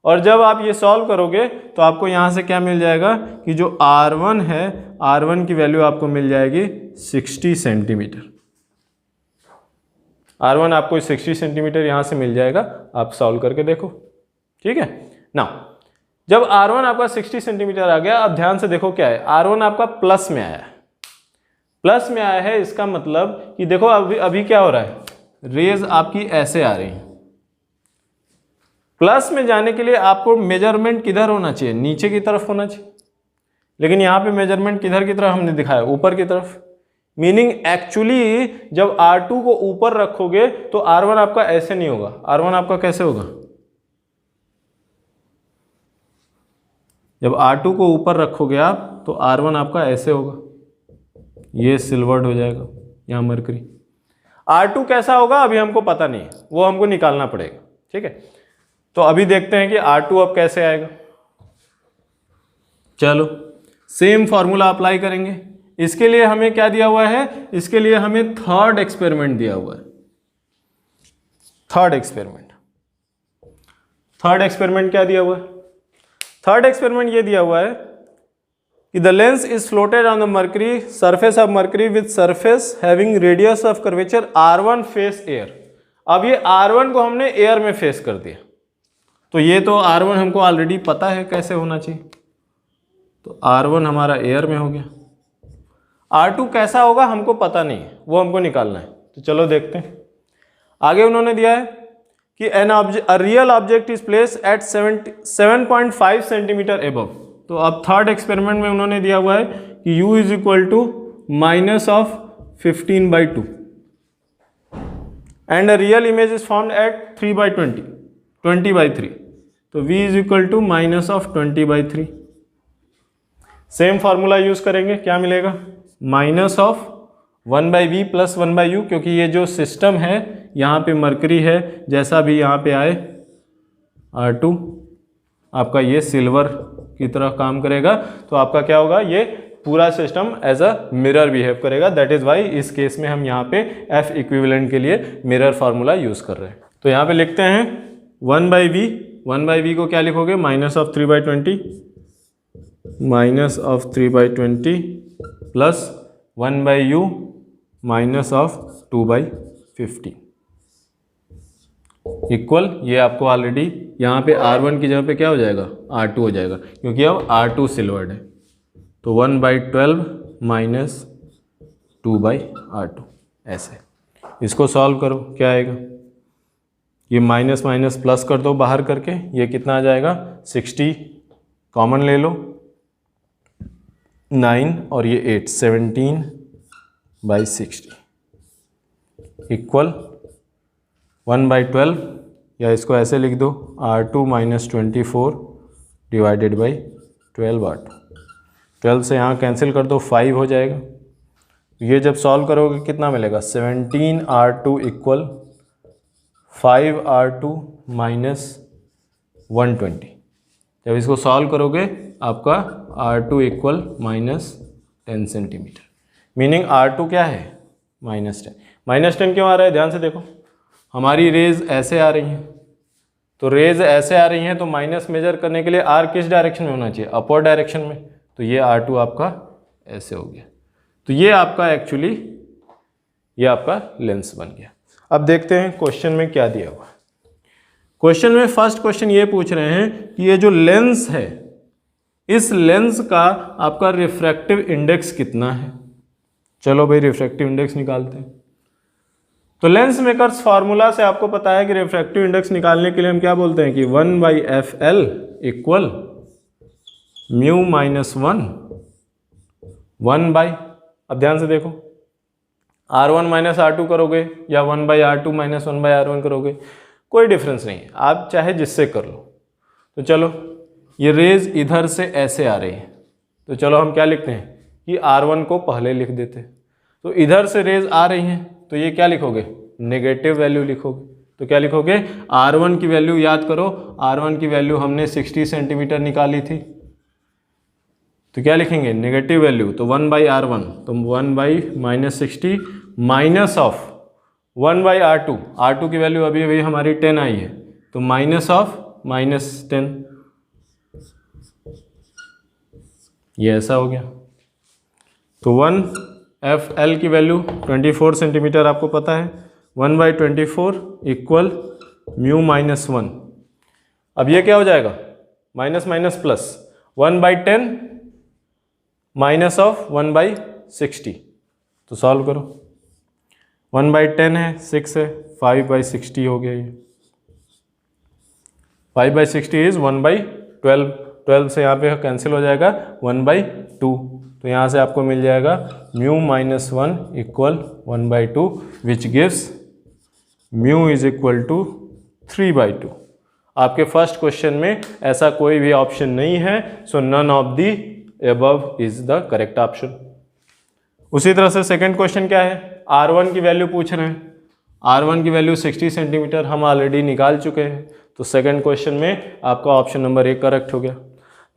A: और जब आप ये सॉल्व करोगे तो आपको यहाँ से क्या मिल जाएगा कि जो R1 है, R1 की वैल्यू आपको मिल जाएगी 60 सेंटीमीटर। R1 आपको 60 सेंटीमीटर यहाँ से मिल जाएगा, आप सॉल्व करके देखो, ठीक है ना। जब R1 आपका 60 सेंटीमीटर आ गया, अब ध्यान से देखो क्या है, R1 आपका प्लस में आया है, प्लस में आया है, इसका मतलब कि देखो अभी क्या हो रहा है, रेज आपकी ऐसे आ रही है। प्लस में जाने के लिए आपको मेजरमेंट किधर होना चाहिए, नीचे की तरफ होना चाहिए, लेकिन यहाँ पे मेजरमेंट किधर की तरफ हमने दिखाया, ऊपर की तरफ। मीनिंग एक्चुअली जब R2 को ऊपर रखोगे तो R1 आपका ऐसे नहीं होगा, R1 आपका कैसे होगा, जब R2 को ऊपर रखोगे आप तो R1 आपका ऐसे होगा, ये सिल्वर्ड हो जाएगा, यहाँ मरकरी। R2 कैसा होगा अभी हमको पता नहीं है, वो हमको निकालना पड़ेगा, ठीक है। तो अभी देखते हैं कि R2 अब कैसे आएगा। चलो सेम फॉर्मूला अप्लाई करेंगे। इसके लिए हमें क्या दिया हुआ है, इसके लिए हमें थर्ड एक्सपेरिमेंट दिया हुआ है। थर्ड एक्सपेरिमेंट क्या दिया हुआ है, थर्ड एक्सपेरिमेंट ये दिया हुआ है कि the lens is floated on the mercury surface of mercury with surface having radius of curvature R1 face air। अब ये R1 को हमने एयर में फेस कर दिया, तो ये तो R1 हमको ऑलरेडी पता है कैसे होना चाहिए, तो R1 हमारा एयर में हो गया। R2 कैसा होगा हमको पता नहीं है, वो हमको निकालना है, तो चलो देखते हैं। आगे उन्होंने दिया है कि a real object is placed at 7.5 centimetre above. तो अब थर्ड एक्सपेरिमेंट में उन्होंने दिया हुआ है कि u is equal to -15/2 and a real image is found at 20/3, तो v is equal to -20/3। Same formula use करेंगे, क्या मिलेगा, -1/v + 1/u, क्योंकि ये जो सिस्टम है यहाँ पे मरकरी है, जैसा भी यहाँ पे आए R2 आपका ये सिल्वर की तरह काम करेगा, तो आपका क्या होगा, ये पूरा system as a mirror behave करेगा। दैट इज वाई इस केस में हम यहाँ पे F इक्विवेलेंट के लिए मिरर फार्मूला यूज कर रहे हैं। तो यहाँ पे लिखते हैं 1/v को क्या लिखोगे, -3/20 प्लस 1/u -2/50 इक्वल, ये आपको ऑलरेडी यहाँ पे R1 की जगह पे क्या हो जाएगा, R2 हो जाएगा, क्योंकि अब R2 सिल्वर्ड है, तो 1/12 -2/R2 ऐसे। इसको सॉल्व करो, क्या आएगा, ये माइनस माइनस प्लस कर दो बाहर करके, ये कितना आ जाएगा, 60 कॉमन ले लो, 9 और ये 8, 17/60 इक्वल 1/12, या इसको ऐसे लिख दो, R2 -24 डिवाइडेड बाई 12R2। 12 से यहाँ कैंसिल कर दो, 5 हो जाएगा। ये जब सॉल्व करोगे कितना मिलेगा, 17R2 इक्वल 5R2 -120। जब इसको सॉल्व करोगे आपका R2 equal -10 centimetre, meaning R2 क्या है, -10। -10 क्यों आ रहा है, ध्यान से देखो, हमारी रेज ऐसे आ रही हैं, तो रेज ऐसे आ रही हैं, तो माइनस मेजर करने के लिए R किस डायरेक्शन में होना चाहिए, अपवर्ड डायरेक्शन में, तो ये R2 आपका ऐसे हो गया। तो ये आपका एक्चुअली ये आपका लेंस बन गया। अब देखते हैं क्वेश्चन में क्या दिया हुआ है। क्वेश्चन में फर्स्ट क्वेश्चन ये पूछ रहे हैं कि ये जो लेंस है, इस लेंस का आपका रिफ्रैक्टिव इंडेक्स कितना है। चलो भाई रिफ्रैक्टिव इंडेक्स निकालते हैं। तो लेंस मेकर्स फार्मूला से आपको पता है कि रिफ्रैक्टिव इंडेक्स निकालने के लिए हम क्या बोलते हैं कि 1/FL इक्वल म्यू -1 अब ध्यान से देखो, R1 -R2 करोगे या 1/R2 -1/R1 करोगे, कोई डिफरेंस नहीं है, आप चाहे जिससे कर लो। तो चलो ये रेज इधर से ऐसे आ रही है, तो चलो हम क्या लिखते हैं कि R1 को पहले लिख देते हैं। तो इधर से रेज आ रही हैं, तो ये क्या लिखोगे, नेगेटिव वैल्यू लिखोगे। तो क्या लिखोगे, R1 की वैल्यू याद करो, R1 की वैल्यू हमने 60 सेंटीमीटर निकाली थी, तो क्या लिखेंगे नेगेटिव वैल्यू, तो 1/R1, तो 1/-60 माइनस ऑफ 1/R2, R2 की वैल्यू अभी अभी हमारी 10 आई है, तो माइनस ऑफ -10, ये ऐसा हो गया। तो 1/FL की वैल्यू 24 सेंटीमीटर आपको पता है, 1/24 इक्वल म्यू माइनस 1। अब ये क्या हो जाएगा, minus minus plus, 1/10 minus of 1/60। तो सॉल्व करो, 1/10 है, 6 है, 5/60 हो गया ये। 5/60 इज 1/12, 12 से यहाँ पे कैंसिल हो जाएगा, 1/2। तो यहाँ से आपको मिल जाएगा म्यू minus 1 equal 1/2 which gives mu is equal to 3/2। आपके फर्स्ट क्वेश्चन में ऐसा कोई भी ऑप्शन नहीं है, so none of the above is the correct option. उसी तरह से सेकंड क्वेश्चन क्या है, R1 की वैल्यू पूछ रहे हैं। R1 की वैल्यू 60 सेंटीमीटर हम ऑलरेडी निकाल चुके हैं, तो सेकंड क्वेश्चन में आपका ऑप्शन नंबर 1 करेक्ट हो गया।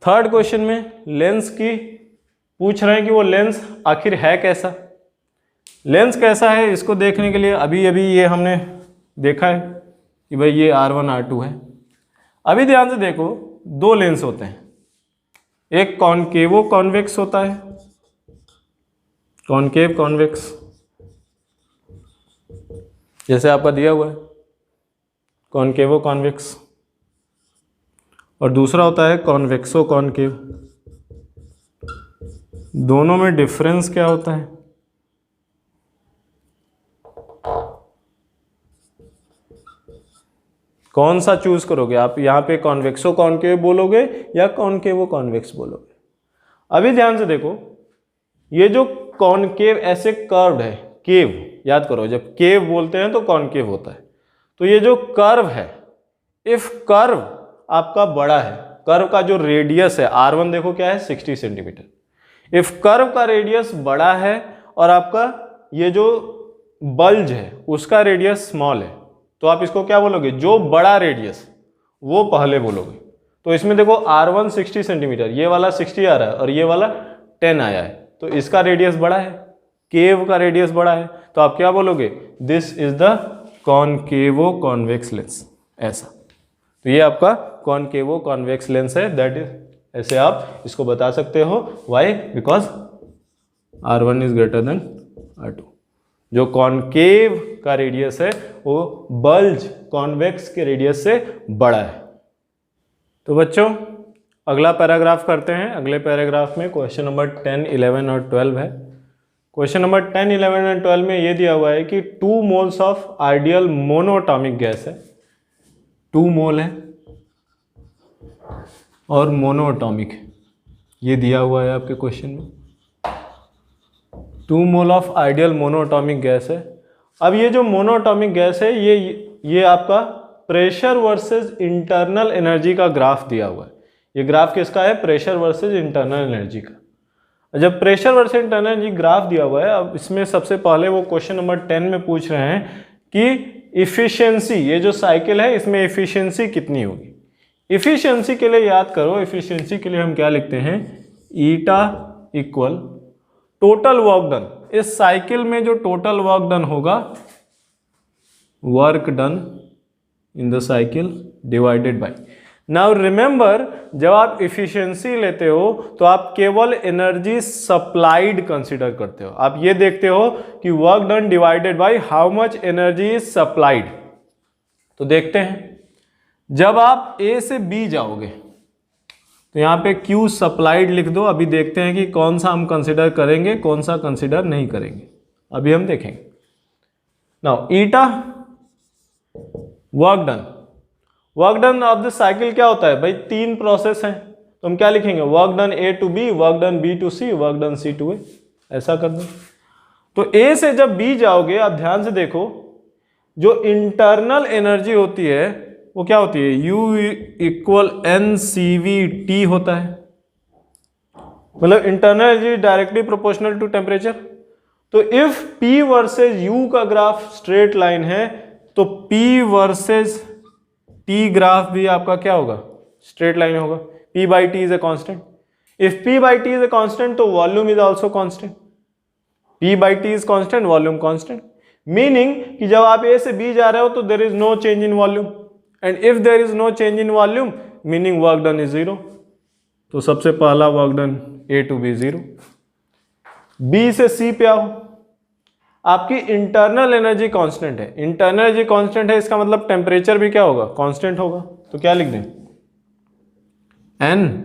A: थर्ड क्वेश्चन में लेंस की पूछ रहे हैं कि वो लेंस आखिर है कैसा। लेंस कैसा है इसको देखने के लिए अभी अभी ये हमने देखा है कि भाई ये R1 R2 है। अभी ध्यान से देखो, दो लेंस होते हैं, एक कॉनकेवो कॉन्वेक्स होता है, कॉनकेव कॉन्वेक्स जैसे आपका दिया हुआ है कॉनकेवो कॉन्वेक्स, और दूसरा होता है कॉन्वेक्सो कॉनकेव। दोनों में डिफरेंस क्या होता है, कौन सा चूज करोगे आप, यहाँ पे कॉन्वेक्सो कॉनकेव बोलोगे या कॉनकेवो कॉन्वेक्स बोलोगे। अभी ध्यान से देखो, ये जो कॉनकेव ऐसे कर्व्ड है, केव याद करो, जब केव बोलते हैं तो कॉनकेव होता है। तो ये जो कर्व है, इफ कर्व आपका बड़ा है, कर्व का जो रेडियस है R1 देखो क्या है 60 सेंटीमीटर, इफ कर्व का रेडियस बड़ा है और आपका ये जो बल्ज है उसका रेडियस स्मॉल है, तो आप इसको क्या बोलोगे, जो बड़ा रेडियस वो पहले बोलोगे। तो इसमें देखो R1 60 सेंटीमीटर, ये वाला 60 आ रहा है और ये वाला 10 आया है, तो इसका रेडियस बड़ा है, केव का रेडियस बड़ा है, तो आप क्या बोलोगे, this is the कॉनकेवो convex lens, ऐसा। तो ये आपका कॉनकेवो कॉन्वेक्स लेंस है, दैट इज, ऐसे आप इसको बता सकते हो। Why, because R1 is greater than R2। जो कॉनकेव का रेडियस है वो बल्ज कॉन्वेक्स के रेडियस से बड़ा है। तो बच्चों अगला पैराग्राफ करते हैं। अगले पैराग्राफ में क्वेश्चन नंबर 10, 11 और 12 है। क्वेश्चन नंबर 10, 11 और 12 में ये दिया हुआ है कि 2 moles of ideal monoatomic gas है, 2 मोल है और मोनोटॉमिक है, ये दिया हुआ है आपके क्वेश्चन में। 2 mole of ideal monoatomic gas है। अब ये जो मोनोटॉमिक गैस है ये आपका प्रेशर वर्सेस इंटरनल एनर्जी का ग्राफ दिया हुआ है। ये ग्राफ किसका है, प्रेशर वर्सेस इंटरनल एनर्जी का। जब pressure versus internal energy graph दिया हुआ है, अब इसमें सबसे पहले वो क्वेश्चन नंबर 10 में पूछ रहे हैं कि इफिशियंसी, ये जो साइकिल है इसमें इफिशियंसी कितनी होगी। इफिशियंसी के लिए याद करो, इफिशियंसी के लिए हम क्या लिखते हैं, ईटा इक्वल टोटल वर्क डन। इस साइकिल में जो टोटल वर्क डन होगा, work done in the cycle divided by. Now remember, जब आप इफिशियंसी लेते हो तो आप केवल एनर्जी सप्लाइड कंसीडर करते हो। आप ये देखते हो कि work done divided by how much energy is supplied. तो देखते हैं, जब आप ए से बी जाओगे तो यहाँ पे Q सप्लाइड लिख दो। अभी देखते हैं कि कौन सा हम कंसिडर करेंगे, कौन सा कंसिडर नहीं करेंगे, अभी हम देखेंगे। Now eta work done, work done of the cycle क्या होता है भाई, 3 प्रोसेस हैं, तो हम क्या लिखेंगे, work done A to B, work done B to C, work done C to A, ऐसा कर दो। तो A से जब B जाओगे, आप ध्यान से देखो, जो इंटरनल एनर्जी होती है वो क्या होती है, U इक्वल NCV/T होता है, मतलब internal energy directly proportional to temperature. तो इफ P वर्सेस U का ग्राफ स्ट्रेट लाइन है, तो P वर्सेस T ग्राफ भी आपका क्या होगा, स्ट्रेट लाइन होगा। P/T is a constant. If P/T is a constant, तो volume is also constant. P/T is constant, volume constant, meaning कि जब आप A से B जा रहे हो तो there is no change in volume, and if there is no change in volume meaning work done is 0। तो सबसे पहला work done A to B 0। B से C पे आओ। आपकी इंटरनल एनर्जी कांस्टेंट है। इंटरनल एनर्जी कांस्टेंट है, इसका मतलब टेम्परेचर भी क्या होगा, कांस्टेंट होगा। तो क्या लिख दें, एन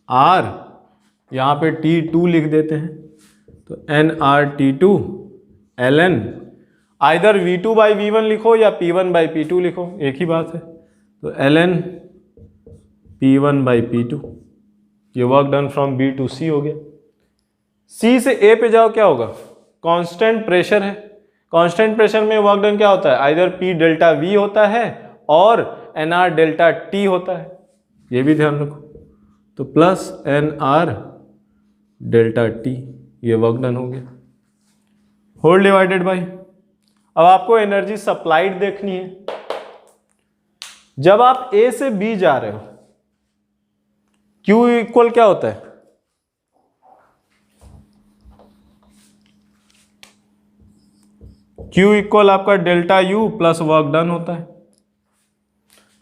A: आर, यहाँ पे T2 लिख देते हैं, तो nRT2 ln, आइदर V2/V1 लिखो या P1/P2 लिखो, एक ही बात है। तो ln P1/P2, ये work done from B to C हो गया। C से A पे जाओ, क्या होगा, कांस्टेंट प्रेशर है। कांस्टेंट प्रेशर में वर्क डन क्या होता है, आइदर P डेल्टा V होता है और NR डेल्टा T होता है, ये भी ध्यान रखो। तो प्लस NR डेल्टा T, ये वर्क डन हो गया, होल डिवाइडेड बाई। अब आपको एनर्जी सप्लाइड देखनी है। जब आप A से B जा रहे हो, Q इक्वल क्या होता है, Q इक्वल आपका delta U plus work done होता है।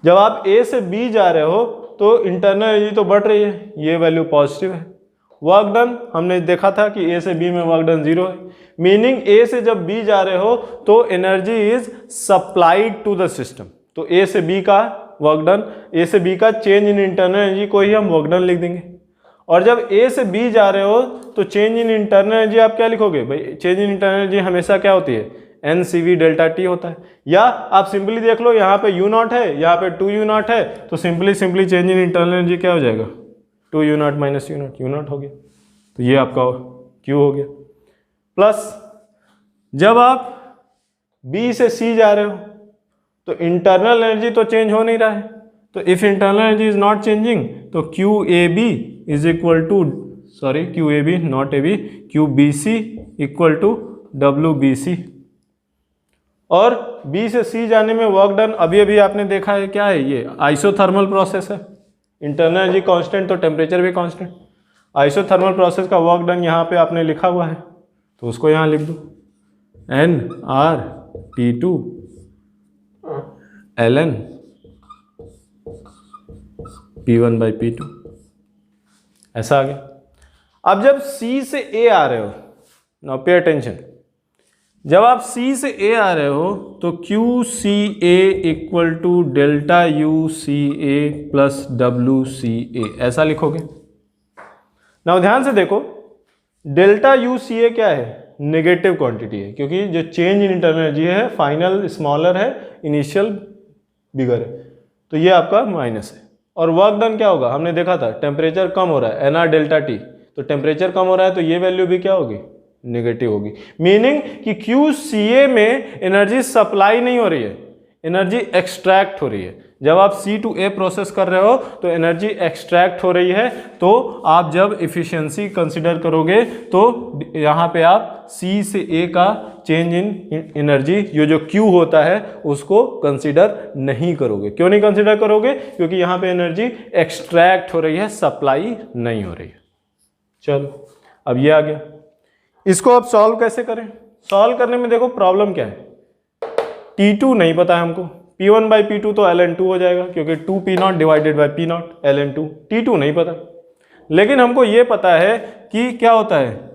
A: जब आप A से B जा रहे हो तो इंटरनल एनर्जी तो बढ़ रही है, ये वैल्यू पॉजिटिव है। वर्क डन हमने देखा था कि A से B में वर्क डन 0 है, मीनिंग A से जब B जा रहे हो तो energy is supplied to the system. तो A से B का वर्क डन, A से B का चेंज इन इंटरनल एनर्जी को ही हम वर्क डन लिख देंगे। और जब A से B जा रहे हो तो चेंज इन इंटरनल एनर्जी आप क्या लिखोगे भाई, चेंज इन इंटरनल एनर्जी हमेशा क्या होती है, NCV डेल्टा T होता है। या आप सिंपली देख लो, यहाँ पे U0 है, यहाँ पे 2U0 है, तो simply change in internal energy क्या हो जाएगा, 2U0 माइनस U0, U0 हो गया। तो ये आपका Q हो गया। प्लस जब आप B से C जा रहे हो तो इंटरनल एनर्जी तो चेंज हो नहीं रहा है, तो if internal energy is not changing तो QAB is equal to, sorry QAB not AB, QBC equal to WBC। और B से C जाने में वर्क डन अभी अभी आपने देखा है क्या है, ये आइसोथर्मल प्रोसेस है। इंटरनल एनर्जी कांस्टेंट तो टेम्परेचर भी कांस्टेंट। आइसोथर्मल प्रोसेस का वर्क डन यहाँ पे आपने लिखा हुआ है, तो उसको यहाँ लिख दो, nRT2 ln P1/P2, ऐसा आ गया। अब जब C से A आ रहे हो, नाउ पे अटेंशन, जब आप C से A आ रहे हो तो QCA equal to delta UCA plus WCA, ऐसा लिखोगे। नाउ ध्यान से देखो, डेल्टा UCA क्या है, नेगेटिव क्वांटिटी है, क्योंकि जो चेंज इन इंटरनल एनर्जी है फाइनल स्मॉलर है, इनिशियल बिगर है, तो ये आपका माइनस है। और वर्क डन क्या होगा, हमने देखा था टेम्परेचर कम हो रहा है, NR डेल्टा T, तो टेम्परेचर कम हो रहा है तो ये वैल्यू भी क्या होगी, नेगेटिव होगी। मीनिंग कि QCA में एनर्जी सप्लाई नहीं हो रही है, एनर्जी एक्सट्रैक्ट हो रही है। जब आप C to A प्रोसेस कर रहे हो तो एनर्जी एक्सट्रैक्ट हो रही है, तो आप जब इफिशिएंसी कंसिडर करोगे तो यहाँ पे आप C से A का चेंज इन एनर्जी जो Q होता है उसको कंसिडर नहीं करोगे। क्यों नहीं कंसिडर करोगे, क्योंकि यहाँ पे एनर्जी एक्सट्रैक्ट हो रही है, सप्लाई नहीं हो रही है। चलो अब ये आ गया, इसको अब सॉल्व कैसे करें। सॉल्व करने में देखो प्रॉब्लम क्या है, T2 नहीं पता है हमको, P1/P2 तो ln2 हो जाएगा, क्योंकि 2P0 divided by P0 ln2, T2 नहीं पता। लेकिन हमको ये पता है कि क्या होता है,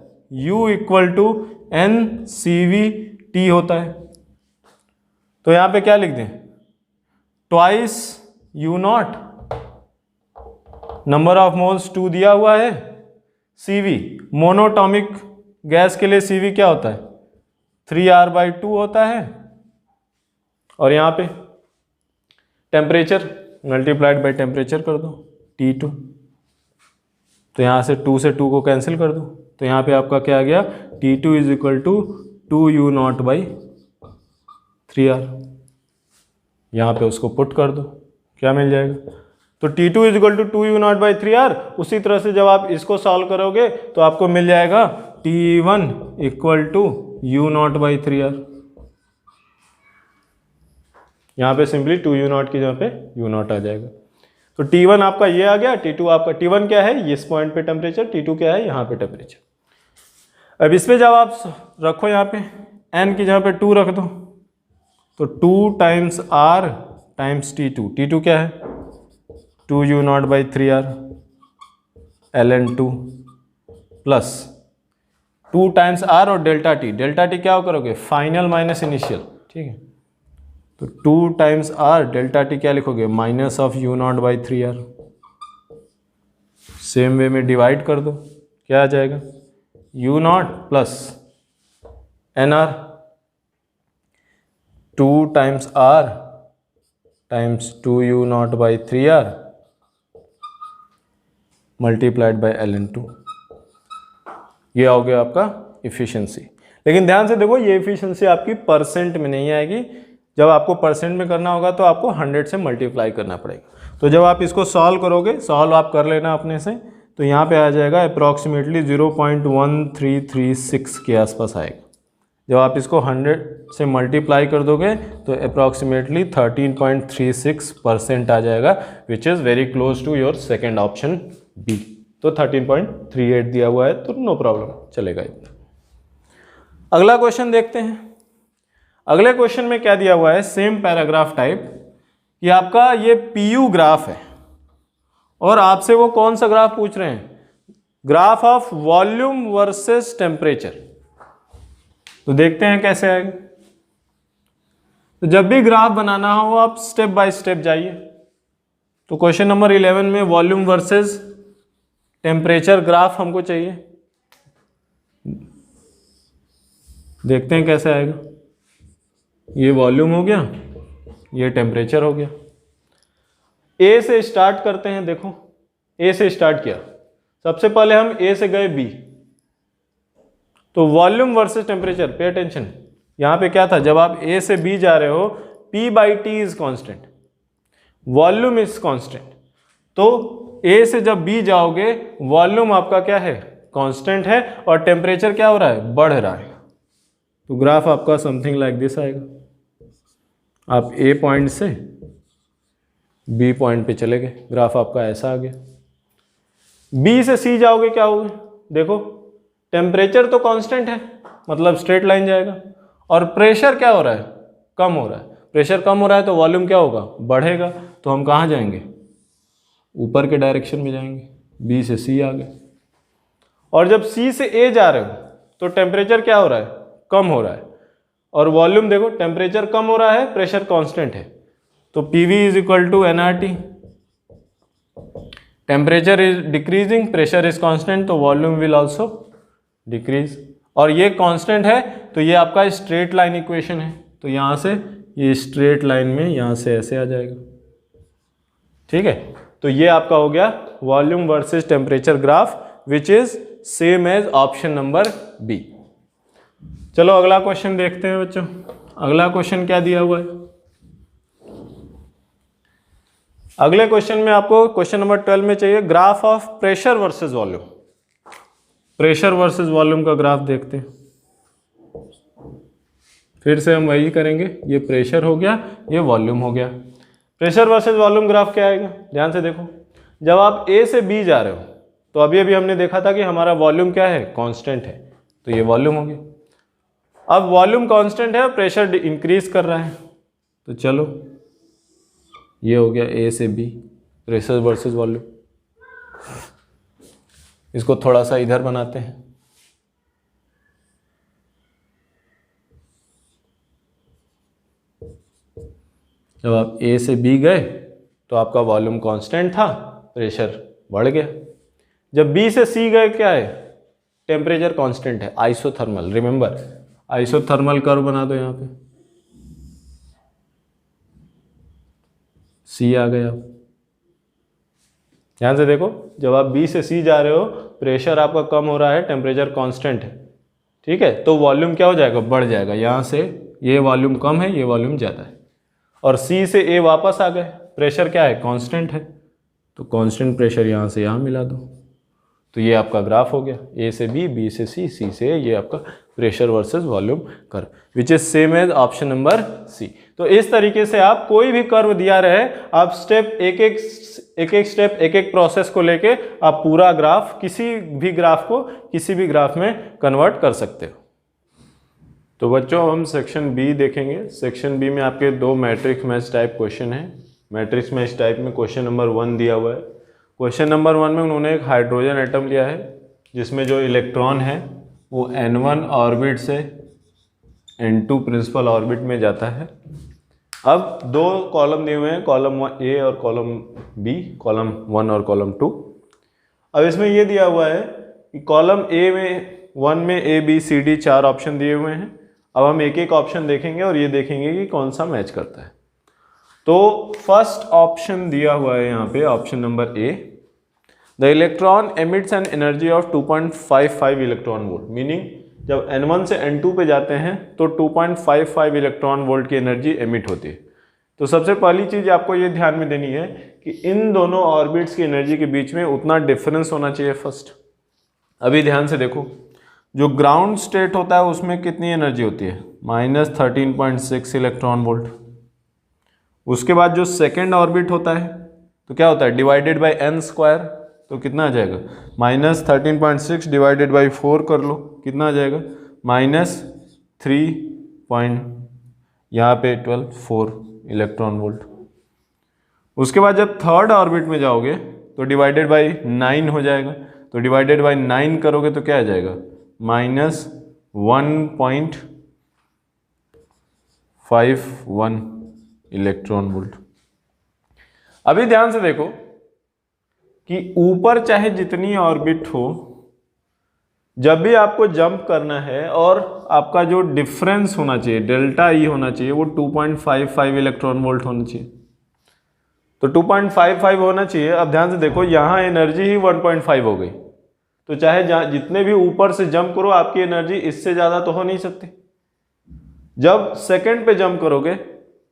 A: U इक्वल टू NCV/T होता है। तो यहाँ पे क्या लिख दें, twice U0, number of moles 2 दिया हुआ है, CV मोनोटॉमिक गैस के लिए CV क्या होता है, 3R/2 होता है, और यहाँ पे टेम्परेचर मल्टीप्लाइड बाई टेम्परेचर कर दो T2, तो यहाँ से 2 को कैंसिल कर दो, तो यहाँ पे आपका क्या आ गया, T2 is equal to 2U0/3R। यहाँ पे उसको पुट कर दो, क्या मिल जाएगा, तो T2 is equal to 2U0/3R। उसी तरह से जब आप इसको सॉल्व करोगे तो आपको मिल जाएगा T1 इक्वल टू U0/3R। यहाँ पे सिंपली 2U0 की जगह पे U0 आ जाएगा। तो T1 आपका ये आ गया, T2 आपका, T1 क्या है इस पॉइंट पे टेम्परेचर, T2 क्या है यहाँ पे टेम्परेचर। अब इस पे जब आप रखो यहाँ पे N की जगह पे 2 रख दो, तो 2 times R times T2, T2 क्या है 2U0/3R ln2 plus 2 times R और डेल्टा टी क्या करोगे, फाइनल माइनस इनिशियल, ठीक है। तो 2 टाइम्स आर डेल्टा टी क्या लिखोगे, minus of U nought by 3r। Same way में डिवाइड कर दो, क्या आ जाएगा, U nought plus N R, 2 times R times 2 U nought by 3r multiplied by ln2। ये हो गया आपका इफिशिएंसी। लेकिन ध्यान से देखो, ये इफिशिएंसी आपकी परसेंट में नहीं आएगी। जब आपको परसेंट में करना होगा तो आपको 100 से मल्टीप्लाई करना पड़ेगा। तो जब आप इसको सॉल्व करोगे, सॉल्व आप कर लेना अपने से, तो यहाँ पे आ जाएगा अप्रॉक्सीमेटली 0.1336 के आसपास आएगा। जब आप इसको 100 से मल्टीप्लाई कर दोगे तो अप्रॉक्सीमेटली 13.36% आ जाएगा, which is very close to your second option B. तो 13.38 दिया हुआ है, तो नो प्रॉब्लम, चलेगा इतना। अगला क्वेश्चन देखते हैं। अगले क्वेश्चन में क्या दिया हुआ है, सेम पैराग्राफ टाइप, कि आपका ये पीयू ग्राफ है और आपसे वो कौन सा ग्राफ पूछ रहे हैं, graph of volume versus temperature. तो देखते हैं कैसे आएगा। तो जब भी ग्राफ बनाना हो आप स्टेप बाय स्टेप जाइए। तो क्वेश्चन नंबर 11 में वॉल्यूम वर्सेस टेम्परेचर ग्राफ हमको चाहिए, देखते हैं कैसे आएगा। ये वॉल्यूम हो गया, ये टेम्परेचर हो गया। ए से स्टार्ट करते हैं। देखो, ए से स्टार्ट किया, सबसे पहले हम ए से गए बी। तो volume versus temperature, pay attention, यहां पे क्या था, जब आप ए से बी जा रहे हो P by T is constant, volume is constant. तो ए से जब बी जाओगे वॉल्यूम आपका क्या है, कांस्टेंट है, और टेम्परेचर क्या हो रहा है, बढ़ रहा है। तो ग्राफ आपका समथिंग लाइक दिस आएगा। आप ए पॉइंट से बी पॉइंट पे चले गए, ग्राफ आपका ऐसा आ गया। बी से सी जाओगे, क्या होगा, देखो टेम्परेचर तो कांस्टेंट है, मतलब स्ट्रेट लाइन जाएगा, और प्रेशर क्या हो रहा है, कम हो रहा है। प्रेशर कम हो रहा है तो वॉल्यूम क्या होगा, बढ़ेगा। तो हम कहाँ जाएंगे, ऊपर के डायरेक्शन में जाएंगे। बी से सी आ गए। और जब सी से ए जा रहे हो तो टेम्परेचर क्या हो रहा है, कम हो रहा है, और वॉल्यूम देखो टेम्परेचर कम हो रहा है, प्रेशर कांस्टेंट है। तो PV is equal to NRT, temperature is decreasing, pressure is constant, तो वॉल्यूम विल आल्सो डिक्रीज। और ये कांस्टेंट है तो ये आपका स्ट्रेट लाइन इक्वेशन है। तो यहाँ से ये स्ट्रेट लाइन में यहाँ से ऐसे आ जाएगा, ठीक है। तो ये आपका हो गया volume versus temperature graph, which is same as option number B. चलो अगला क्वेश्चन देखते हैं बच्चों। अगला क्वेश्चन क्या दिया हुआ है, अगले क्वेश्चन में आपको क्वेश्चन नंबर 12 में चाहिए graph of pressure versus volume. Pressure versus volume का ग्राफ देखते हैं। फिर से हम वही करेंगे, ये प्रेशर हो गया, ये वॉल्यूम हो गया। प्रेशर वर्सेस वॉल्यूम ग्राफ क्या आएगा, ध्यान से देखो। जब आप ए से बी जा रहे हो तो अभी अभी हमने देखा था कि हमारा वॉल्यूम क्या है, कांस्टेंट है, तो ये वॉल्यूम हो गया। अब वॉल्यूम कांस्टेंट है और प्रेशर इंक्रीज कर रहा है, तो चलो ये हो गया ए से बी, प्रेशर वर्सेस वॉल्यूम। इसको थोड़ा सा इधर बनाते हैं। जब आप ए से बी गए तो आपका वॉल्यूम कांस्टेंट था, प्रेशर बढ़ गया। जब बी से सी गए क्या है, टेम्परेचर कांस्टेंट है, आइसोथर्मल, रिमेंबर आइसोथर्मल कर्व बना दो यहाँ पे, सी आ गया। ध्यान से देखो, जब आप बी से सी जा रहे हो प्रेशर आपका कम हो रहा है, टेम्परेचर कांस्टेंट है, ठीक है, तो वॉल्यूम क्या हो जाएगा, बढ़ जाएगा। यहाँ से ये वॉल्यूम कम है, ये वॉल्यूम ज़्यादा है। और सी से ए वापस आ गए, प्रेशर क्या है, कांस्टेंट है, तो कांस्टेंट प्रेशर यहाँ से यहाँ मिला दो, तो ये आपका ग्राफ हो गया। ए से बी, बी से सी, सी से ए, ये आपका pressure versus volume curve, which is same as option number C. तो इस तरीके से आप कोई भी कर्व दिया रहे, आप स्टेप एक एक प्रोसेस को लेके आप पूरा ग्राफ, किसी भी ग्राफ को किसी भी ग्राफ में कन्वर्ट कर सकते हो। तो बच्चों हम सेक्शन बी देखेंगे। सेक्शन बी में आपके 2 मैट्रिक्स मैच टाइप क्वेश्चन है। मैट्रिक्स मैच टाइप में क्वेश्चन नंबर 1 दिया हुआ है। क्वेश्चन नंबर 1 में उन्होंने एक हाइड्रोजन एटम लिया है जिसमें जो इलेक्ट्रॉन है वो n1 ऑर्बिट से n2 प्रिंसिपल ऑर्बिट में जाता है। अब दो कॉलम दिए हुए हैं, कॉलम ए और कॉलम बी, कॉलम 1 और कॉलम 2। अब इसमें ये दिया हुआ है कि कॉलम ए में 1 में A B C D 4 option दिए हुए हैं। अब हम एक एक ऑप्शन देखेंगे और ये देखेंगे कि कौन सा मैच करता है। तो फर्स्ट ऑप्शन दिया हुआ है यहाँ पे, option number A, the electron emits an energy of 2.55 electron volt. मीनिंग जब n1 से n2 पे जाते हैं तो 2.55 इलेक्ट्रॉन वोल्ट की एनर्जी एमिट होती है। तो सबसे पहली चीज़ आपको ये ध्यान में देनी है कि इन दोनों ऑर्बिट्स की एनर्जी के बीच में उतना डिफरेंस होना चाहिए फर्स्ट। अभी ध्यान से देखो, जो ग्राउंड स्टेट होता है उसमें कितनी एनर्जी होती है, -13.6 इलेक्ट्रॉन वोल्ट। उसके बाद जो सेकेंड ऑर्बिट होता है तो क्या होता है, डिवाइडेड बाई n², तो कितना आ जाएगा, -13.6 डिवाइडेड बाई 4 कर लो, कितना आ जाएगा, -3 यहाँ पे 4 इलेक्ट्रॉन वोल्ट। उसके बाद जब थर्ड ऑर्बिट में जाओगे तो डिवाइडेड बाई 9 हो जाएगा, तो डिवाइडेड बाई 9 करोगे तो क्या आ जाएगा, -1.51 इलेक्ट्रॉन वोल्ट। अभी ध्यान से देखो कि ऊपर चाहे जितनी ऑर्बिट हो, जब भी आपको जंप करना है और आपका जो डिफरेंस होना चाहिए, डेल्टा ई होना चाहिए, वो 2.55 इलेक्ट्रॉन वोल्ट होना चाहिए। तो 2.55 होना चाहिए। अब ध्यान से देखो, यहाँ एनर्जी ही 1.5 हो गई, तो चाहे जितने भी ऊपर से जंप करो आपकी एनर्जी इससे ज़्यादा तो हो नहीं सकती। जब सेकंड पे जंप करोगे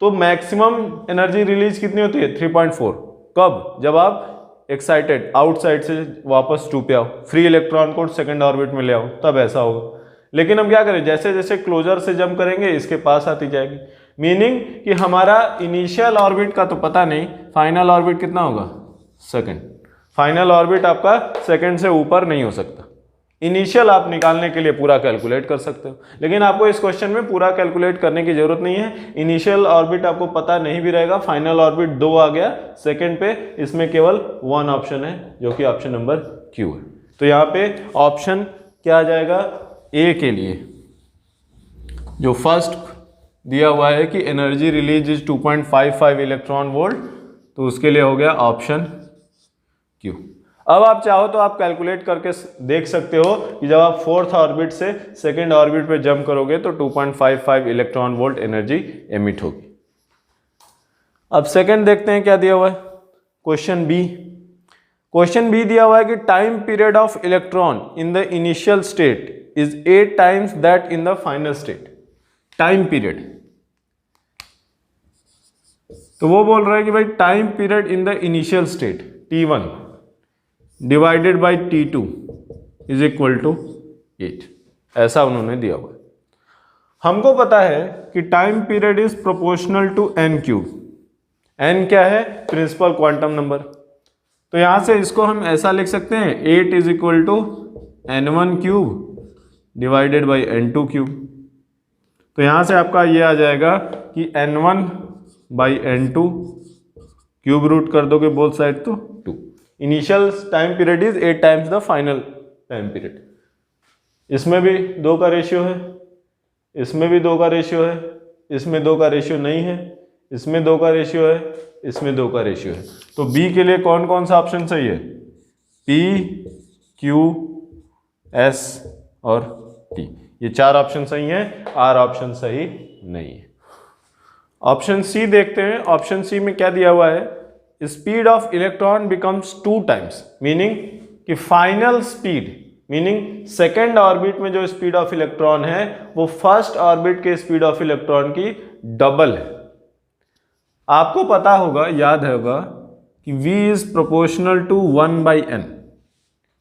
A: तो मैक्सिमम एनर्जी रिलीज कितनी होती है, 3.4। कब, जब आप एक्साइटेड आउटसाइड से वापस 2 पे आओ, फ्री इलेक्ट्रॉन को सेकंड ऑर्बिट में ले आओ, तब ऐसा होगा। लेकिन हम क्या करें, जैसे जैसे क्लोजर से जंप करेंगे इसके पास आती जाएगी। मीनिंग कि हमारा इनिशियल ऑर्बिट का तो पता नहीं, फाइनल ऑर्बिट कितना होगा, सेकंड। फाइनल ऑर्बिट आपका सेकंड से ऊपर नहीं हो सकता। इनिशियल आप निकालने के लिए पूरा कैलकुलेट कर सकते हो, लेकिन आपको इस क्वेश्चन में पूरा कैलकुलेट करने की जरूरत नहीं है। इनिशियल ऑर्बिट आपको पता नहीं भी रहेगा, फाइनल ऑर्बिट 2 आ गया सेकंड पे, इसमें केवल 1 ऑप्शन है जो कि ऑप्शन नंबर क्यू है। तो यहाँ पे ऑप्शन क्या आ जाएगा, ए के लिए जो फर्स्ट दिया हुआ है कि energy release is 2.55 electron volt, तो उसके लिए हो गया ऑप्शन क्यू। अब आप चाहो तो आप कैलकुलेट करके देख सकते हो कि जब आप फोर्थ ऑर्बिट से सेकंड ऑर्बिट पे जंप करोगे तो 2.55 इलेक्ट्रॉन वोल्ट एनर्जी एमिट होगी। अब सेकंड देखते हैं क्या दिया हुआ है, क्वेश्चन बी। क्वेश्चन बी दिया हुआ है कि time period of electron in the initial state is 8 times that in the final state. Time period, तो वो बोल रहा है कि भाई time period in the initial state T1 divided by T2 is equal to 8, ऐसा उन्होंने दिया हुआ है। हमको पता है कि time period is proportional to n³। n क्या है, प्रिंसिपल क्वांटम नंबर। तो यहां से इसको हम ऐसा लिख सकते हैं, 8 is equal to n1³ divided by n2³। तो यहां से आपका ये आ जाएगा कि n1 by n2 cube root कर दोगे बोथ साइड तो 2। Initial time period is 8 times the final time period. इसमें भी 2 का रेशियो है, इसमें भी 2 का रेशियो है, इसमें 2 का रेशियो नहीं है, इसमें 2 का रेशियो है, इसमें 2 का रेशियो है। तो बी के लिए कौन कौन सा ऑप्शन सही है, P, Q, S और T, ये 4 ऑप्शन सही हैं, R ऑप्शन सही नहीं है। ऑप्शन सी देखते हैं। ऑप्शन सी में क्या दिया हुआ है, speed of electron becomes 2 times, meaning कि final speed, meaning second orbit में जो स्पीड ऑफ इलेक्ट्रॉन है वो फर्स्ट ऑर्बिट के स्पीड ऑफ इलेक्ट्रॉन की डबल है। आपको पता होगा, याद होगा कि v is proportional to 1/n,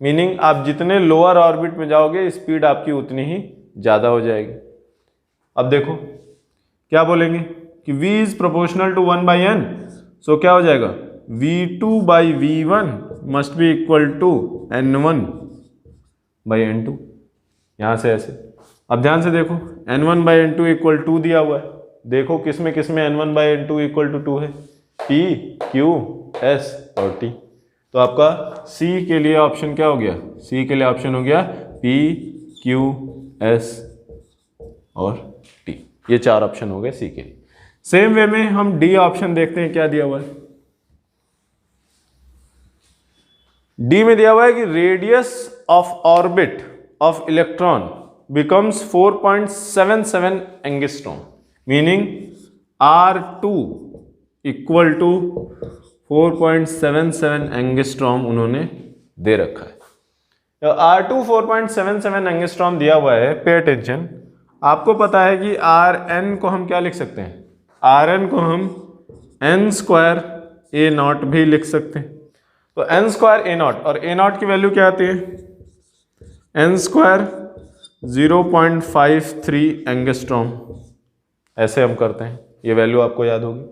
A: meaning आप जितने लोअर ऑर्बिट में जाओगे स्पीड आपकी उतनी ही ज्यादा हो जाएगी। अब देखो क्या बोलेंगे कि v is proportional to 1/n, so क्या हो जाएगा, v2/v1 must be equal to n1/n2, यहां से ऐसे। अब ध्यान से देखो, n1/n2 इक्वल 2 दिया हुआ है, देखो किसमें किसमें n1/n2 इक्वल टू 2 है, P, Q, S और T। तो आपका C के लिए ऑप्शन क्या हो गया, C के लिए ऑप्शन हो गया P, Q, S और T, ये 4 ऑप्शन हो गए सी के लिए। सेम वे में हम डी ऑप्शन देखते हैं क्या दिया हुआ है। डी में दिया हुआ है कि radius of orbit of electron becomes 4.77 angstrom, meaning R2 equal to 4.77 angstrom उन्होंने दे रखा है। तो R2 4.77 एंगस्ट्रॉम दिया हुआ है, पे अटेंशन। आपको पता है कि Rn को हम क्या लिख सकते हैं, Rn को हम n² A0 भी लिख सकते हैं। तो n² A0, और A0 की वैल्यू क्या आती है, n² 0.53 एंगस्ट्रॉम, ऐसे हम करते हैं, ये वैल्यू आपको याद होगी।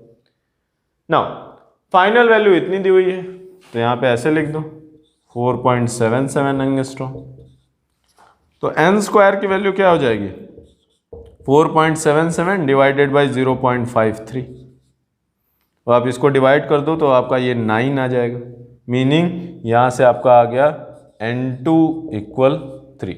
A: नाउ फाइनल वैल्यू इतनी दी हुई है, तो यहाँ पे ऐसे लिख दो 4.77 एंगस्ट्रॉम। तो n² की वैल्यू क्या हो जाएगी, 4.77 डिवाइडेड बाई 0.53। तो आप इसको डिवाइड कर दो तो आपका ये 9 आ जाएगा, मीनिंग यहाँ से आपका आ गया n2 इक्वल 3।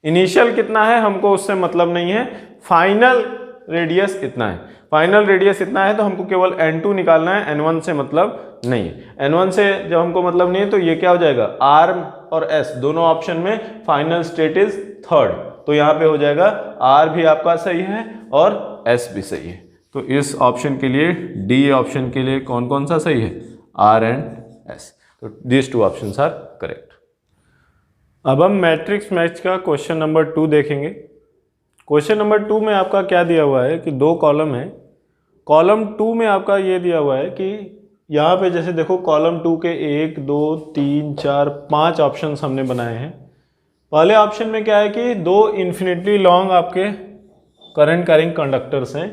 A: इनिशियल कितना है हमको उससे मतलब नहीं है, फाइनल रेडियस इतना है। फाइनल रेडियस इतना है तो हमको केवल n2 निकालना है, n1 से मतलब नहीं है। n1 से जब हमको मतलब नहीं है तो ये क्या हो जाएगा, r और s दोनों ऑप्शन में फाइनल स्टेट इज 3rd, तो यहाँ पे हो जाएगा r भी आपका सही है और s भी सही है। तो इस ऑप्शन के लिए, डी ऑप्शन के लिए कौन कौन सा सही है, r एंड s। तो दीज 2 ऑप्शंस आर करेक्ट। अब हम मैट्रिक्स मैच का क्वेश्चन नंबर 2 देखेंगे। क्वेश्चन नंबर 2 में आपका क्या दिया हुआ है कि 2 कॉलम है। कॉलम 2 में आपका ये दिया हुआ है कि यहाँ पे जैसे देखो कॉलम 2 के 1 2 3 4 5 ऑप्शंस हमने बनाए हैं। पहले ऑप्शन में क्या है कि 2 इन्फिनिटली लॉन्ग आपके करंट कैरिंग कंडक्टर्स हैं।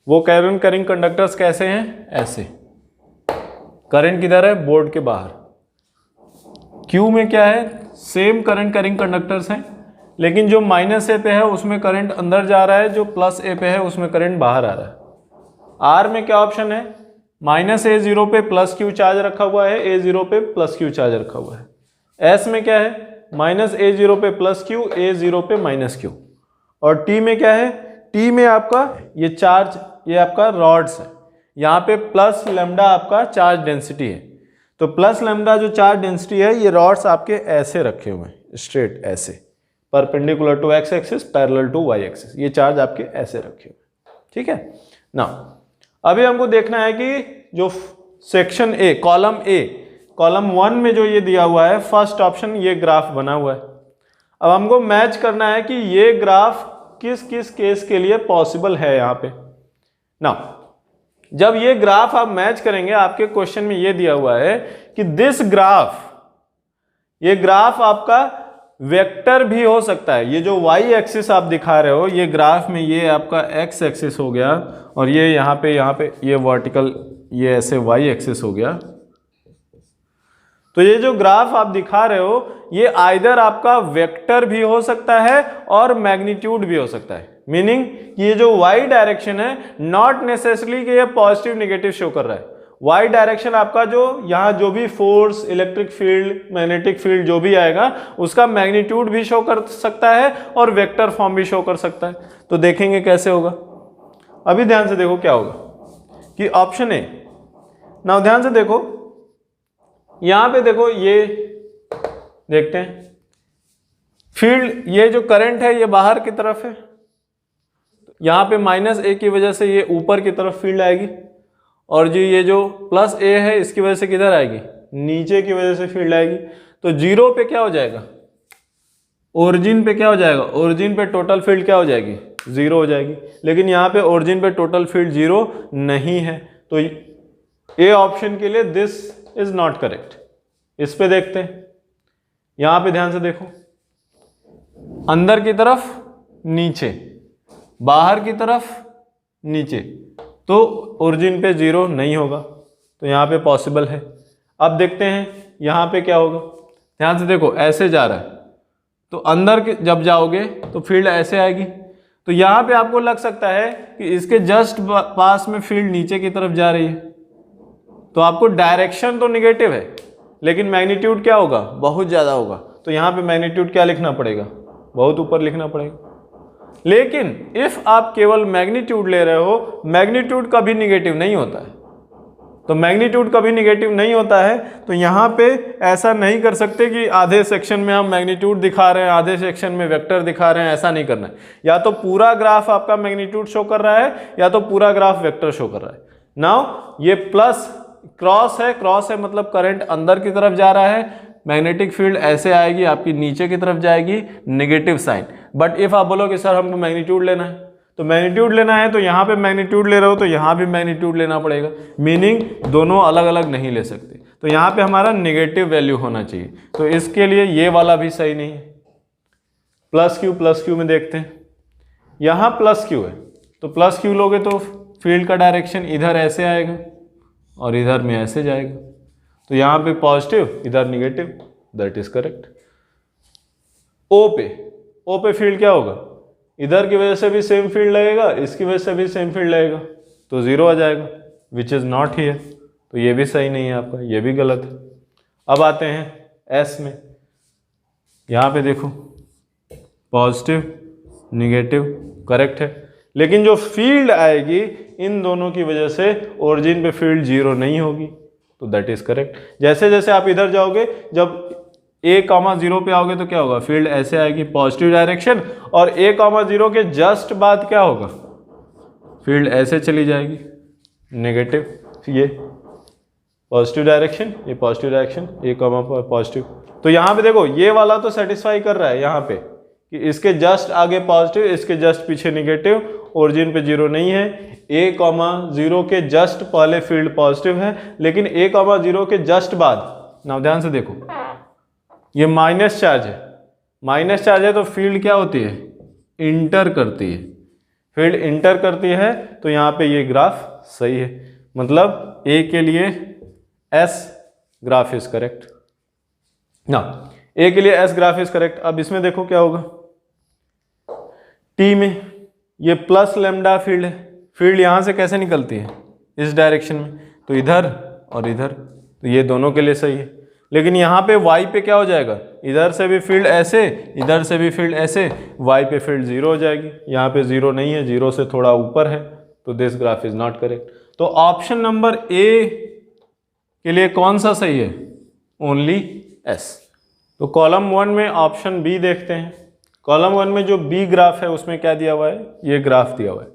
A: वो करंट कैरिंग कंडक्टर्स कैसे हैं, ऐसे, करंट किधर है, बोर्ड के बाहर। क्यू में क्या है, सेम करंट कैरिंग कंडक्टर्स हैं, लेकिन जो -A पे है उसमें करंट अंदर जा रहा है, जो +A पे है उसमें करंट बाहर आ रहा है। आर में क्या ऑप्शन है, -A0 पे +Q चार्ज रखा हुआ है, A0 पे +Q चार्ज रखा हुआ है। एस में क्या है, -A0 पे +Q, A0 पे -Q। और टी में क्या है, टी में आपका ये चार्ज, ये आपका रॉड्स है, यहाँ पे +λ आपका चार्ज डेंसिटी है। तो +λ जो चार्ज डेंसिटी है, ये रॉड्स आपके ऐसे रखे हुए हैं, स्ट्रेट ऐसे, perpendicular to x axis, parallel to y axis, ये चार्ज आपके ऐसे रखे हुए। ठीक है ना। अभी हमको देखना है कि जो सेक्शन ए, कॉलम 1 में जो ये दिया हुआ है, फर्स्ट ऑप्शन ये ग्राफ बना हुआ है। अब हमको मैच करना है कि ये ग्राफ किस किस केस के लिए पॉसिबल है यहाँ पे ना। जब ये ग्राफ आप मैच करेंगे, आपके क्वेश्चन में ये दिया हुआ है कि दिस ग्राफ, ये ग्राफ आपका वेक्टर भी हो सकता है। ये जो y एक्सिस आप दिखा रहे हो, ये ग्राफ में ये आपका x एक्सिस हो गया, और ये यहाँ पे ये वर्टिकल, ये ऐसे y एक्सिस हो गया। तो ये जो ग्राफ आप दिखा रहे हो, ये आइदर आपका वेक्टर भी हो सकता है और मैग्नीट्यूड भी हो सकता है। मीनिंग ये जो y डायरेक्शन है, नॉट नेसेसरली कि ये पॉजिटिव निगेटिव शो कर रहा है। y डायरेक्शन आपका जो यहाँ जो भी force, electric field, magnetic field जो भी आएगा, उसका मैग्नीट्यूड भी शो कर सकता है और वेक्टर फॉर्म भी शो कर सकता है। तो देखेंगे कैसे होगा। अभी ध्यान से देखो क्या होगा कि ऑप्शन ए, नाउ ध्यान से देखो, यहाँ पे देखो, ये देखते हैं फील्ड, ये जो करंट है ये बाहर की तरफ है, यहाँ पे -A की वजह से ये ऊपर की तरफ फील्ड आएगी, और जो ये जो +A है इसकी वजह से किधर आएगी, नीचे की वजह से फील्ड आएगी। तो 0 पे क्या हो जाएगा, ओरिजिन पे क्या हो जाएगा, ओरिजिन पे टोटल फील्ड क्या हो जाएगी, 0 हो जाएगी। लेकिन यहाँ पे ओरिजिन पे टोटल फील्ड 0 नहीं है, तो ए ऑप्शन के लिए दिस इज नॉट करेक्ट। इस पे देखते हैं, यहाँ पे ध्यान से देखो, अंदर की तरफ नीचे, बाहर की तरफ नीचे, तो ओरिजिन पे 0 नहीं होगा, तो यहाँ पे पॉसिबल है। अब देखते हैं यहाँ पे क्या होगा। ध्यान से देखो, ऐसे जा रहा है, तो अंदर के जब जाओगे तो फील्ड ऐसे आएगी। तो यहाँ पे आपको लग सकता है कि इसके जस्ट पास में फील्ड नीचे की तरफ जा रही है, तो आपको डायरेक्शन तो निगेटिव है, लेकिन मैग्नीट्यूड क्या होगा, बहुत ज़्यादा होगा। तो यहाँ पे मैग्नीट्यूड क्या लिखना पड़ेगा, बहुत ऊपर लिखना पड़ेगा। लेकिन इफ आप केवल मैग्नीट्यूड ले रहे हो, मैग्नीट्यूड कभी निगेटिव नहीं होता है, तो मैग्नीट्यूड कभी निगेटिव नहीं होता है, तो यहाँ पे ऐसा नहीं कर सकते कि आधे सेक्शन में हम मैग्नीट्यूड दिखा रहे हैं, आधे सेक्शन में वेक्टर दिखा रहे हैं, ऐसा नहीं करना है। या तो पूरा ग्राफ आपका मैग्नीट्यूड शो कर रहा है या तो पूरा ग्राफ वेक्टर शो कर रहा है। नाउ ये प्लस क्रॉस है, क्रॉस है मतलब करंट अंदर की तरफ जा रहा है, मैग्नेटिक फील्ड ऐसे आएगी आपकी नीचे की तरफ जाएगी, नेगेटिव साइन। बट इफ आप बोलो कि सर हमको मैग्नीट्यूड लेना है, तो मैग्नीट्यूड लेना है तो यहाँ पे मैग्नीट्यूड ले रहे हो तो यहाँ भी मैग्नीट्यूड लेना पड़ेगा, मीनिंग दोनों अलग अलग नहीं ले सकते। तो यहाँ पे हमारा नेगेटिव वैल्यू होना चाहिए, तो इसके लिए ये वाला भी सही नहीं है। प्लस क्यू में देखते हैं, यहाँ प्लस क्यू है तो प्लस क्यू लोगे तो फील्ड का डायरेक्शन इधर ऐसे आएगा और इधर में ऐसे जाएगा, तो यहाँ पे पॉजिटिव इधर निगेटिव, दैट इज करेक्ट। ओ पे फील्ड क्या होगा, इधर की वजह से भी सेम फील्ड लगेगा, इसकी वजह से भी सेम फील्ड लगेगा, तो जीरो आ जाएगा, विच इज नॉट हियर, तो ये भी सही नहीं है आपका, ये भी गलत है। अब आते हैं एस में, यहाँ पे देखो पॉजिटिव निगेटिव करेक्ट है, लेकिन जो फील्ड आएगी इन दोनों की वजह से ओरिजिन पे फील्ड जीरो नहीं होगी, तो दैट इज करेक्ट। जैसे जैसे आप इधर जाओगे, जब a,0 पे आओगे तो क्या होगा, फील्ड ऐसे आएगी पॉजिटिव डायरेक्शन, और a,0 के जस्ट बाद क्या होगा, फील्ड ऐसे चली जाएगी नेगेटिव, ये पॉजिटिव डायरेक्शन, ये पॉजिटिव डायरेक्शन, a, पॉजिटिव। तो यहाँ पे देखो ये वाला तो सेटिस्फाई कर रहा है यहाँ पे कि इसके जस्ट आगे पॉजिटिव, इसके जस्ट पीछे निगेटिव, ओरिजिन पे जीरो नहीं है। a,0 के जस्ट पहले फील्ड पॉजिटिव है, लेकिन a,0 के जस्ट बाद, ना ध्यान से देखो ये माइनस चार्ज है, माइनस चार्ज है तो फील्ड क्या होती है, इंटर करती है, फील्ड इंटर करती है, तो यहाँ पे ये ग्राफ सही है, मतलब ए के लिए एस ग्राफ इज करेक्ट ना, ए के लिए एस ग्राफ इज करेक्ट। अब इसमें देखो क्या होगा, टी में ये प्लस लेमडा फील्ड है, फील्ड यहाँ से कैसे निकलती है, इस डायरेक्शन में, तो इधर और इधर, तो ये दोनों के लिए सही है। लेकिन यहाँ पे y पे क्या हो जाएगा, इधर से भी फील्ड ऐसे, इधर से भी फील्ड ऐसे, y पे फील्ड जीरो हो जाएगी, यहाँ पे जीरो नहीं है, जीरो से थोड़ा ऊपर है, तो this graph is not correct. तो ऑप्शन नंबर ए के लिए कौन सा सही है, ओनली एस। तो कॉलम 1 में ऑप्शन बी देखते हैं, कॉलम 1 में जो बी ग्राफ है उसमें क्या दिया हुआ है, ये ग्राफ दिया हुआ है।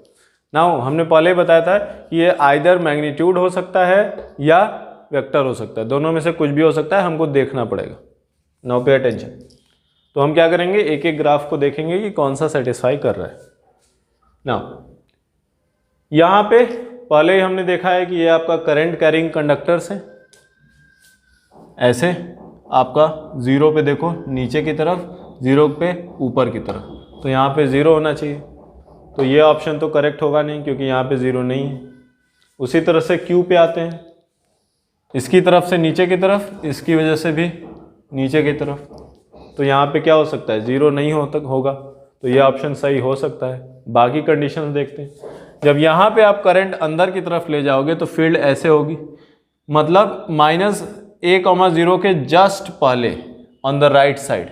A: नाउ हमने पहले ही बताया था कि ये आइदर मैग्नीट्यूड हो सकता है या वेक्टर हो सकता है, दोनों में से कुछ भी हो सकता है, हमको देखना पड़ेगा। नाउ पे अटेंशन, तो हम क्या करेंगे, एक एक ग्राफ को देखेंगे कि कौन सा सेटिस्फाई कर रहा है। नाउ यहाँ पे पहले ही हमने देखा है कि ये आपका करंट कैरिंग कंडक्टर्स है, ऐसे आपका जीरो पे देखो नीचे की तरफ, जीरो पे ऊपर की तरफ, तो यहाँ पे जीरो होना चाहिए, तो ये ऑप्शन तो करेक्ट होगा नहीं क्योंकि यहाँ पे जीरो नहीं है। उसी तरह से क्यू पे आते हैं, इसकी तरफ से नीचे की तरफ, इसकी वजह से भी नीचे की तरफ, तो यहाँ पे क्या हो सकता है, जीरो नहीं होगा, तो ये ऑप्शन सही हो सकता है। बाकी कंडीशंस देखते हैं, जब यहाँ पे आप करंट अंदर की तरफ ले जाओगे तो फील्ड ऐसे होगी, मतलब -a,0 के जस्ट पहले on the right side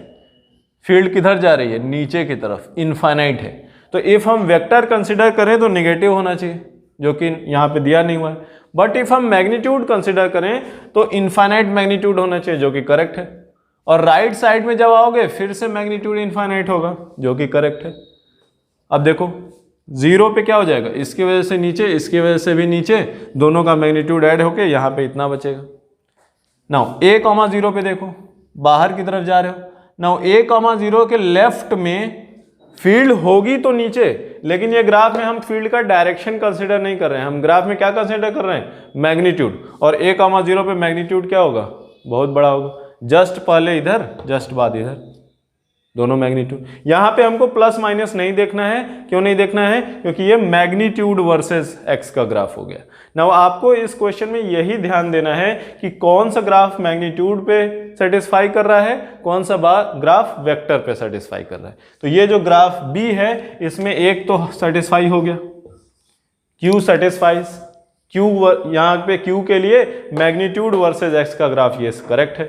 A: field किधर जा रही है, नीचे की तरफ, इनफाइनाइट है। तो इफ हम वेक्टर कंसिडर करें तो नेगेटिव होना चाहिए, जो कि यहाँ पे दिया नहीं हुआ है। बट इफ हम मैग्नीट्यूड कंसिडर करें तो इनफाइनाइट मैग्नीट्यूड होना चाहिए, जो कि करेक्ट है। और राइट साइड में जब आओगे फिर से मैग्नीट्यूड इनफाइनाइट होगा, जो कि करेक्ट है। अब देखो जीरो पे क्या हो जाएगा, इसकी वजह से नीचे, इसकी वजह से भी नीचे, दोनों का मैग्नीट्यूड ऐड होके यहाँ पे इतना बचेगा। नाउ a,0 पे देखो, बाहर की तरफ जा रहे हो, नाउ a,0 के लेफ्ट में फील्ड होगी तो नीचे, लेकिन ये ग्राफ में हम फील्ड का डायरेक्शन कंसिडर नहीं कर रहे हैं, हम ग्राफ में क्या कंसिडर कर रहे हैं, मैग्नीट्यूड। और a,0 पे मैग्नीट्यूड क्या होगा, बहुत बड़ा होगा, जस्ट पहले इधर, जस्ट बाद इधर, दोनों मैग्नीट्यूड। यहाँ पे हमको प्लस माइनस नहीं देखना है, क्यों नहीं देखना है, क्योंकि ये मैग्नीट्यूड वर्सेस एक्स का ग्राफ हो गया। नाउ आपको इस क्वेश्चन में यही ध्यान देना है कि कौन सा ग्राफ मैग्नीट्यूड पे सेटिस्फाई कर रहा है, कौन सा ग्राफ वेक्टर पे सेटिस्फाई कर रहा है। तो ये जो ग्राफ बी है इसमें एक तो सेटिस्फाई हो गया, क्यू सेटिस्फाइज, क्यू यहाँ पे क्यू के लिए मैग्नीट्यूड वर्सेस एक्स का ग्राफ ये करेक्ट है।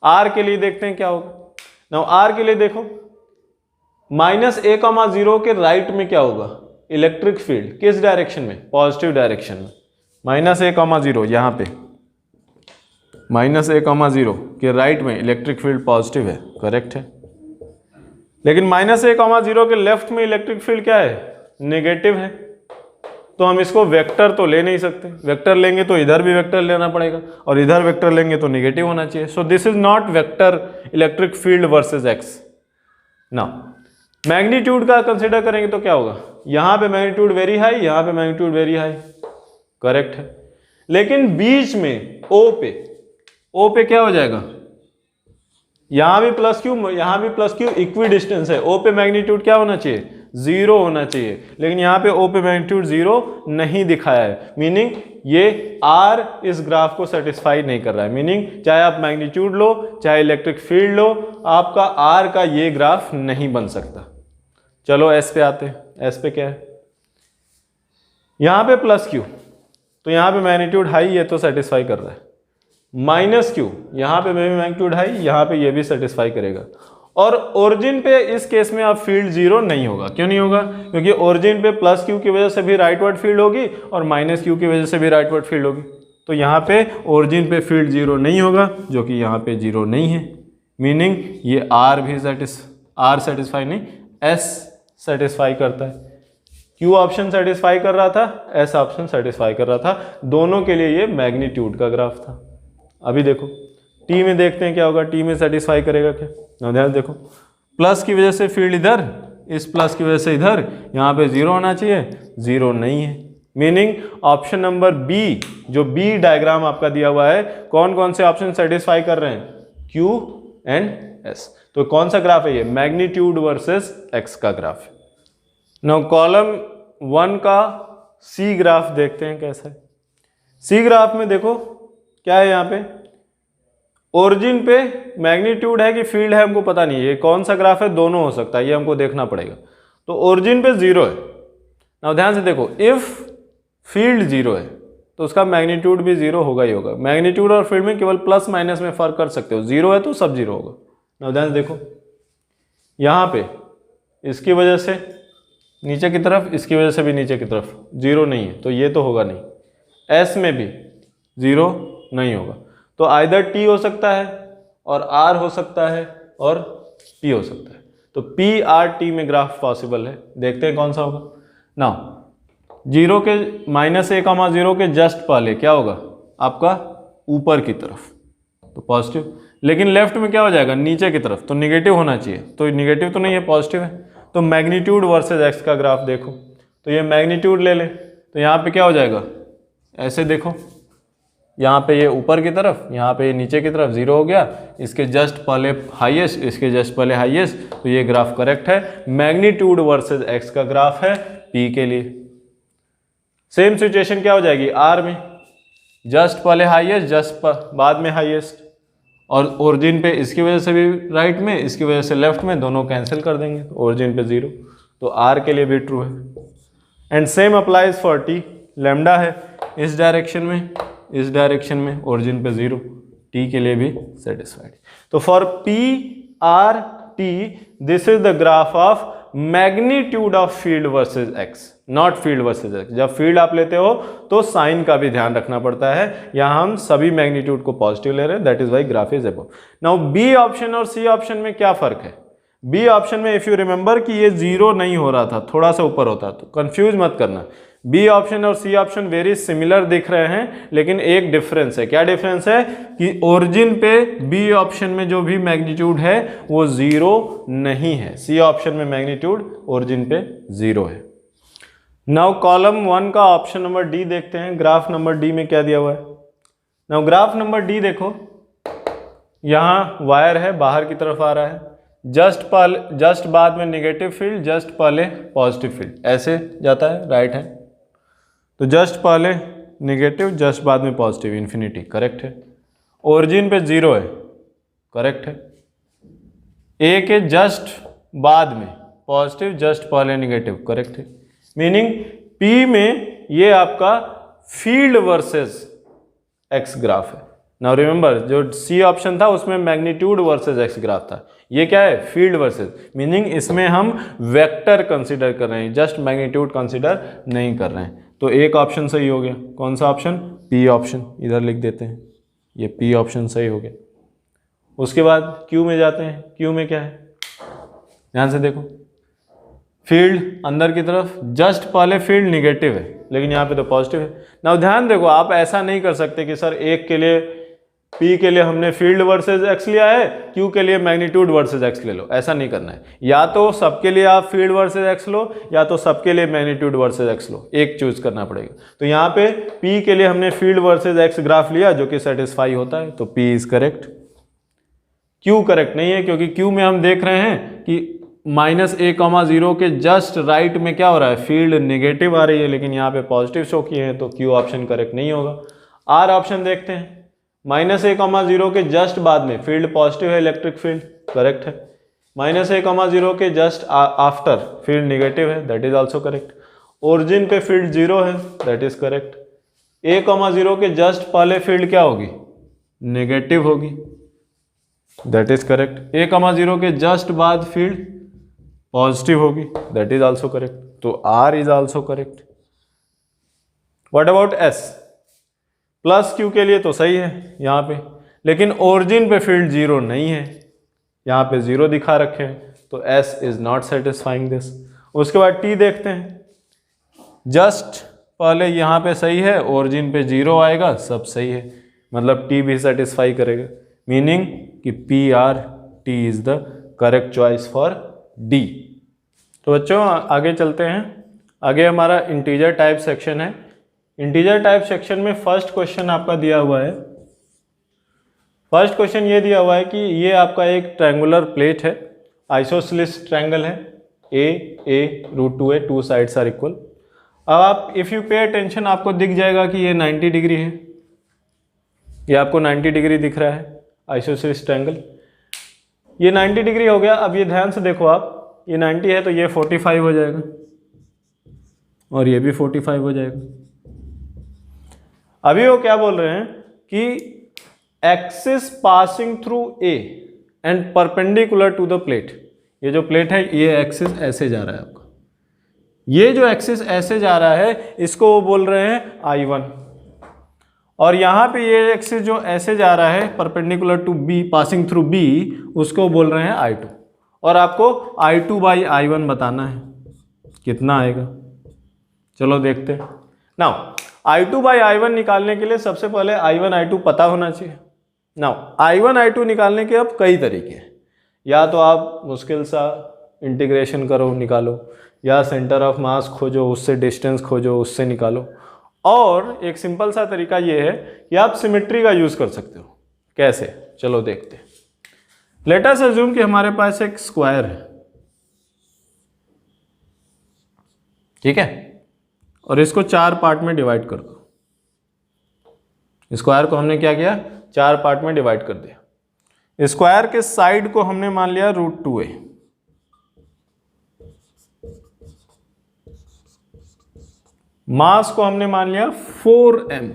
A: आर के लिए देखते हैं क्या होगा। नाउ आर के लिए देखो, -a,0 के राइट में क्या होगा, इलेक्ट्रिक फील्ड किस डायरेक्शन में, पॉजिटिव डायरेक्शन में। -a,0 यहाँ पे -a,0 के राइट में इलेक्ट्रिक फील्ड पॉजिटिव है, करेक्ट है। लेकिन -a,0 के लेफ्ट में इलेक्ट्रिक फील्ड क्या है, नेगेटिव है। तो हम इसको वेक्टर तो ले नहीं सकते, वेक्टर लेंगे तो इधर भी वेक्टर लेना पड़ेगा और इधर वेक्टर लेंगे तो नेगेटिव होना चाहिए। So this is not vector electric field versus x. Now magnitude का कंसिडर करेंगे तो क्या होगा, यहां पे मैग्नीट्यूड वेरी हाई, यहां पे मैग्नीट्यूड वेरी हाई, करेक्ट है। लेकिन बीच में ओ पे क्या हो जाएगा, यहां भी प्लस क्यू, यहां भी प्लस क्यू, इक्वी डिस्टेंस है। ओ पे मैग्नीट्यूड क्या होना चाहिए, 0 होना चाहिए, लेकिन यहां पे ओ पे मैग्नीट्यूड 0 नहीं दिखाया है। मीनिंग ये आर इस ग्राफ को सेटिस्फाई नहीं कर रहा है। मीनिंग चाहे आप मैग्नीट्यूड लो चाहे इलेक्ट्रिक फील्ड लो, आपका आर का ये ग्राफ नहीं बन सकता। चलो एस पे आते हैं। एस पे क्या है, यहां पे प्लस क्यू, तो यहां पे मैग्नीट्यूड हाई, ये तो सेटिस्फाई कर रहा है। माइनस क्यू, यहां पे मैग्नीट्यूड हाई, यहां पे ये भी सेटिस्फाई करेगा। और ओरिजिन पे इस केस में आप फील्ड 0 नहीं होगा। क्यों नहीं होगा, क्योंकि ओरिजिन पे प्लस क्यू की वजह से भी राइटवर्ड फील्ड होगी और माइनस क्यू की वजह से भी राइटवर्ड फील्ड होगी। तो यहाँ पे ओरिजिन पे फील्ड 0 नहीं होगा, जो कि यहाँ पे 0 नहीं है। मीनिंग ये आर भी आर सेटिस्फाई नहीं, एस सेटिस्फाई करता है। क्यू ऑप्शन सेटिस्फाई कर रहा था, एस ऑप्शन सेटिस्फाई कर रहा था। दोनों के लिए ये मैग्नीट्यूड का ग्राफ था। अभी देखो टी में देखते हैं क्या होगा, टी में सेटिस्फाई करेगा क्या। ध्यान देखो, प्लस की वजह से फील्ड इधर, इस प्लस की वजह से इधर, यहाँ पे 0 होना चाहिए, 0 नहीं है। मीनिंग ऑप्शन नंबर बी, जो बी डायग्राम आपका दिया हुआ है, कौन कौन से ऑप्शन सेटिस्फाई कर रहे हैं, क्यू एंड एस। तो कौन सा ग्राफ है ये, मैग्नीट्यूड वर्सेस एक्स का ग्राफ है। नाउ कॉलम 1 का सी ग्राफ देखते हैं कैसा है। सी ग्राफ में देखो क्या है, यहाँ पे ओरिजिन पे मैग्नीट्यूड है कि फील्ड है हमको पता नहीं है, ये कौन सा ग्राफ है, दोनों हो सकता है, ये हमको देखना पड़ेगा। तो ओरिजिन पे 0 है। नाउ ध्यान से देखो, इफ फील्ड 0 है तो उसका मैग्नीट्यूड भी 0 होगा ही होगा। मैग्नीट्यूड और फील्ड में केवल प्लस माइनस में फर्क कर सकते हो, 0 है तो सब 0 होगा। नाउ ध्यान से देखो, यहाँ पे इसकी वजह से नीचे की तरफ, इसकी वजह से भी नीचे की तरफ 0 नहीं है, तो ये तो होगा नहीं। एस में भी 0 नहीं होगा, तो आइदर टी हो सकता है और आर हो सकता है और पी हो सकता है। तो पी आर टी में ग्राफ पॉसिबल है। देखते हैं कौन सा होगा। नाउ 0 के -a,0 के जस्ट पहले क्या होगा, आपका ऊपर की तरफ, तो पॉजिटिव। लेकिन लेफ्ट में क्या हो जाएगा, नीचे की तरफ, तो निगेटिव होना चाहिए। तो निगेटिव तो नहीं है, पॉजिटिव है। तो मैग्नीट्यूड वर्सेस एक्स का ग्राफ देखो, तो ये मैग्नीट्यूड ले ले, तो यहाँ पे क्या हो जाएगा, ऐसे देखो, यहाँ पे ये ऊपर की तरफ, यहाँ पे ये नीचे की तरफ 0 हो गया, इसके जस्ट पहले हाईएस्ट, इसके जस्ट पहले हाईएस्ट, तो ये ग्राफ करेक्ट है। मैग्नीट्यूड वर्सेस एक्स का ग्राफ है पी के लिए। सेम सिचुएशन क्या हो जाएगी आर में, जस्ट पहले हाईएस्ट, जस्ट बाद में हाईएस्ट, और ओरिजिन पे इसकी वजह से भी राइट में, इसकी वजह से लेफ्ट में, दोनों कैंसिल कर देंगे, तो ओरिजिन पे 0, तो आर के लिए भी ट्रू है। And same applies for T, lambda है इस डायरेक्शन में, इस डायरेक्शन में, ओरिजिन पे 0, टी के लिए भी सेटिस्फाइड। तो for P R T this is the graph of magnitude of field versus x, not field versus x. जब फील्ड आप लेते हो तो साइन का भी ध्यान रखना पड़ता है। यहां हम सभी मैग्नीट्यूड को पॉजिटिव ले रहे हैं, that is y graph is above. Now B option और सी ऑप्शन में क्या फर्क है। बी ऑप्शन में इफ यू रिमेंबर कि ये 0 नहीं हो रहा था, थोड़ा सा ऊपर होता, तो कंफ्यूज मत करना। बी ऑप्शन और सी ऑप्शन वेरी सिमिलर दिख रहे हैं, लेकिन एक डिफरेंस है। क्या डिफरेंस है कि ओरिजिन पे बी ऑप्शन में जो भी मैग्नीट्यूड है वो 0 नहीं है, सी ऑप्शन में मैग्नीट्यूड ओरिजिन पे 0 है। नाउ कॉलम 1 का ऑप्शन नंबर डी देखते हैं। ग्राफ नंबर डी में क्या दिया हुआ है। नाउ ग्राफ नंबर डी देखो, यहां वायर है, बाहर की तरफ आ रहा है, जस्ट बाद में नेगेटिव फील्ड, जस्ट पहले पॉजिटिव फील्ड, ऐसे जाता है, राइट है। तो जस्ट पहले नेगेटिव, जस्ट बाद में पॉजिटिव, इन्फिनिटी, करेक्ट है। ओरिजिन पे 0 है, करेक्ट है। ए के जस्ट बाद में पॉजिटिव, जस्ट पहले नेगेटिव, करेक्ट है। मीनिंग पी में ये आपका फील्ड वर्सेस एक्स ग्राफ है, नाउ रिमेंबर जो सी ऑप्शन था उसमें मैग्नीट्यूड वर्सेस एक्स ग्राफ था, ये क्या है फील्ड वर्सेस, मीनिंग इसमें हम वेक्टर कंसीडर कर रहे हैं, जस्ट मैग्नीट्यूड कंसीडर नहीं कर रहे हैं। तो एक ऑप्शन सही हो गया, कौन सा ऑप्शन, पी ऑप्शन, इधर लिख देते हैं, ये पी ऑप्शन सही हो गया। उसके बाद क्यू में जाते हैं, क्यू में क्या है, ध्यान से देखो, फील्ड अंदर की तरफ, जस्ट पहले फील्ड निगेटिव है लेकिन यहाँ पे तो पॉजिटिव है। नाउ ध्यान देखो, आप ऐसा नहीं कर सकते कि सर एक के लिए P के लिए हमने फील्ड वर्सेस एक्स लिया है, Q के लिए मैग्नीट्यूड वर्सेस एक्स ले लो, ऐसा नहीं करना है। या तो सबके लिए आप फील्ड वर्सेस एक्स लो या तो सबके लिए मैग्नीट्यूड वर्सेस एक्स लो, एक चूज करना पड़ेगा। तो यहाँ पे P के लिए हमने फील्ड वर्सेस एक्स ग्राफ लिया जो कि सेटिस्फाई होता है, तो P is correct. Q correct नहीं है क्योंकि Q में हम देख रहे हैं कि -a,0 के जस्ट राइट में क्या हो रहा है, फील्ड नेगेटिव आ रही है, लेकिन यहाँ पे पॉजिटिव शो किए हैं, तो Q ऑप्शन करेक्ट नहीं होगा। R ऑप्शन देखते हैं, -a,0 के जस्ट बाद में फील्ड पॉजिटिव है, इलेक्ट्रिक फील्ड करेक्ट है। -a,0 के जस्ट आफ्टर फील्ड नेगेटिव है, that is also correct. Origin पे फील्ड 0 है, दैट इज करेक्ट। a,0 के जस्ट पहले फील्ड क्या होगी, नेगेटिव होगी, दैट इज करेक्ट। a,0 के जस्ट बाद फील्ड पॉजिटिव होगी, दैट इज ऑल्सो करेक्ट, तो R is also correct. What about S, plus Q के लिए तो सही है यहाँ पे, लेकिन ओरिजिन पे फील्ड 0 नहीं है, यहाँ पे 0 दिखा रखे हैं, तो S is not satisfying this. उसके बाद T देखते हैं, जस्ट पहले यहाँ पे सही है, ओरिजिन पे 0 आएगा, सब सही है, मतलब T भी सेटिस्फाई करेगा, मीनिंग कि PRT is the correct choice for D। तो बच्चों आगे चलते हैं, आगे हमारा इंटीजर टाइप सेक्शन है। इंटीजर टाइप सेक्शन में फर्स्ट क्वेश्चन आपका दिया हुआ है, फर्स्ट क्वेश्चन ये दिया हुआ है कि ये आपका एक ट्रायंगुलर प्लेट है, आइसोसेलेस ट्रायंगल है, a√2a, two sides are equal. अब आप इफ़ यू पे अटेंशन आपको दिख जाएगा कि ये 90 डिग्री है, ये आपको 90 डिग्री दिख रहा है आइसोसेलेस ट्रायंगल, ये 90 डिग्री हो गया। अब ये ध्यान से देखो आप, ये 90 है तो ये 45 हो जाएगा और ये भी 45 हो जाएगा। अभी वो क्या बोल रहे हैं कि axis passing through A and perpendicular to the plate, ये जो प्लेट है ये एक्सिस ऐसे जा रहा है आपका, ये जो एक्सिस ऐसे जा रहा है इसको वो बोल रहे हैं I1, और यहाँ पे ये एक्सिस जो ऐसे जा रहा है perpendicular to B passing through B, उसको बोल रहे हैं I2, और आपको I2/I1 बताना है, कितना आएगा चलो देखते हैं। नाउ I2/I1 निकालने के लिए सबसे पहले I1 I2 पता होना चाहिए। नाउ I1 I2 निकालने के अब कई तरीके हैं, या तो आप मुश्किल सा इंटीग्रेशन करो निकालो, या सेंटर ऑफ मास खोजो उससे डिस्टेंस खोजो उससे निकालो, और एक सिंपल सा तरीका ये है कि आप सिमेट्री का यूज कर सकते हो। कैसे, चलो देखते हैं। लेट अस अज्यूम कि हमारे पास एक स्क्वायर है, ठीक है, और इसको 4 पार्ट में डिवाइड कर दो। स्क्वायर को हमने क्या किया, 4 पार्ट में डिवाइड कर दिया। स्क्वायर के साइड को हमने मान लिया √2a, मास को हमने मान लिया 4m,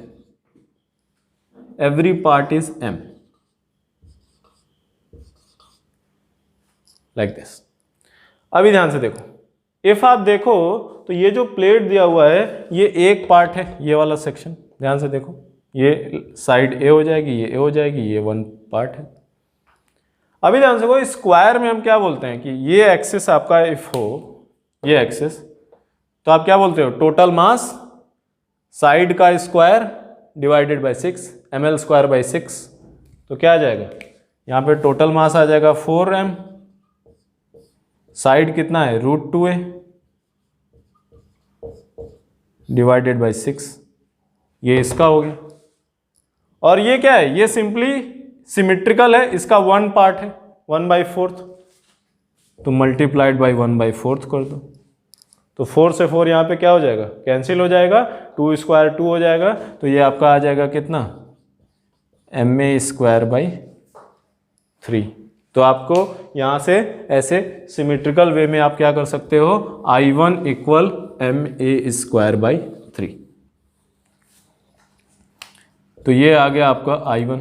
A: every part is m, like this. अभी ध्यान से देखो, इफ आप देखो तो ये जो प्लेट दिया हुआ है ये एक पार्ट है, ये वाला सेक्शन, ध्यान से देखो, ये साइड ए हो जाएगी, ये ए हो जाएगी, ये 1 पार्ट है। अभी ध्यान से देखो, स्क्वायर में हम क्या बोलते हैं कि ये एक्सिस आपका इफ हो, ये एक्सिस, तो आप क्या बोलते हो, टोटल मास साइड का स्क्वायर डिवाइडेड बाय 6, ml²/6, तो क्या आ जाएगा, यहाँ पे टोटल मास आ जाएगा 4m, साइड कितना है √2a डिवाइडेड बाय 6, ये इसका हो गया। और ये क्या है, ये सिंपली सिमेट्रिकल है, इसका 1 पार्ट है 1/4, तो मल्टीप्लाइड बाय 1/4 कर दो, तो 4 से 4 यहाँ पे क्या हो जाएगा, कैंसिल हो जाएगा, 2² 2 हो जाएगा, तो ये आपका आ जाएगा कितना, ma²/3। तो आपको यहाँ से ऐसे सिमेट्रिकल वे में आप क्या कर सकते हो, I1 = ma²/3, तो ये आ गया आपका I1।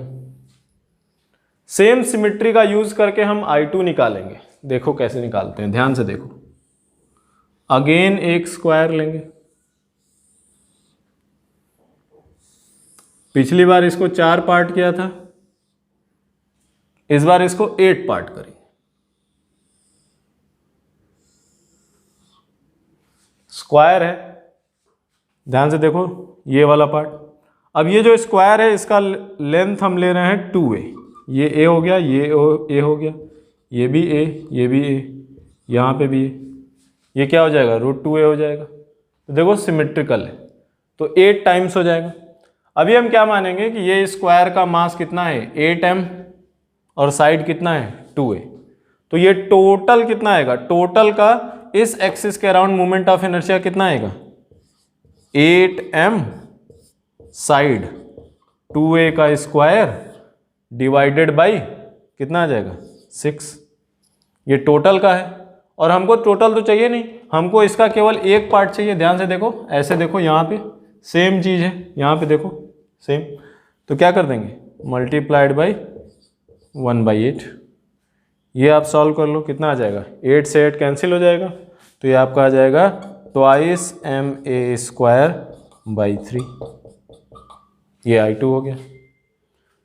A: सेम सिमेट्री का यूज करके हम I2 निकालेंगे। देखो कैसे निकालते हैं, ध्यान से देखो। अगेन एक स्क्वायर लेंगे, पिछली बार इसको 4 पार्ट किया था, इस बार इसको 8 पार्ट करेंगे। स्क्वायर है, ध्यान से देखो ये वाला पार्ट। अब ये जो स्क्वायर है इसका लेंथ हम ले रहे हैं 2a, ये a हो गया, ये a हो गया, ये भी a, ये भी a, यहाँ पे भी a, ये क्या हो जाएगा √2a हो जाएगा। तो देखो सिमेट्रिकल है, तो 8 टाइम्स हो जाएगा। अभी हम क्या मानेंगे कि ये स्क्वायर का मास कितना है 8m और साइड कितना है 2a, तो ये टोटल कितना आएगा, टोटल का इस एक्सिस के अराउंड मोमेंट ऑफ इनर्शिया कितना आएगा 8m साइड 2a का स्क्वायर डिवाइडेड बाई कितना आ जाएगा 6। ये टोटल का है और हमको टोटल तो चाहिए नहीं, हमको इसका केवल एक पार्ट चाहिए। ध्यान से देखो, ऐसे देखो, यहाँ पे सेम चीज़ है, यहाँ पे देखो सेम, तो क्या कर देंगे मल्टीप्लाइड बाई 1/8। ये आप सॉल्व कर लो, कितना आ जाएगा 8 से 8 कैंसिल हो जाएगा, तो ये आपका आ जाएगा 2ma²/3। ये I2 हो गया।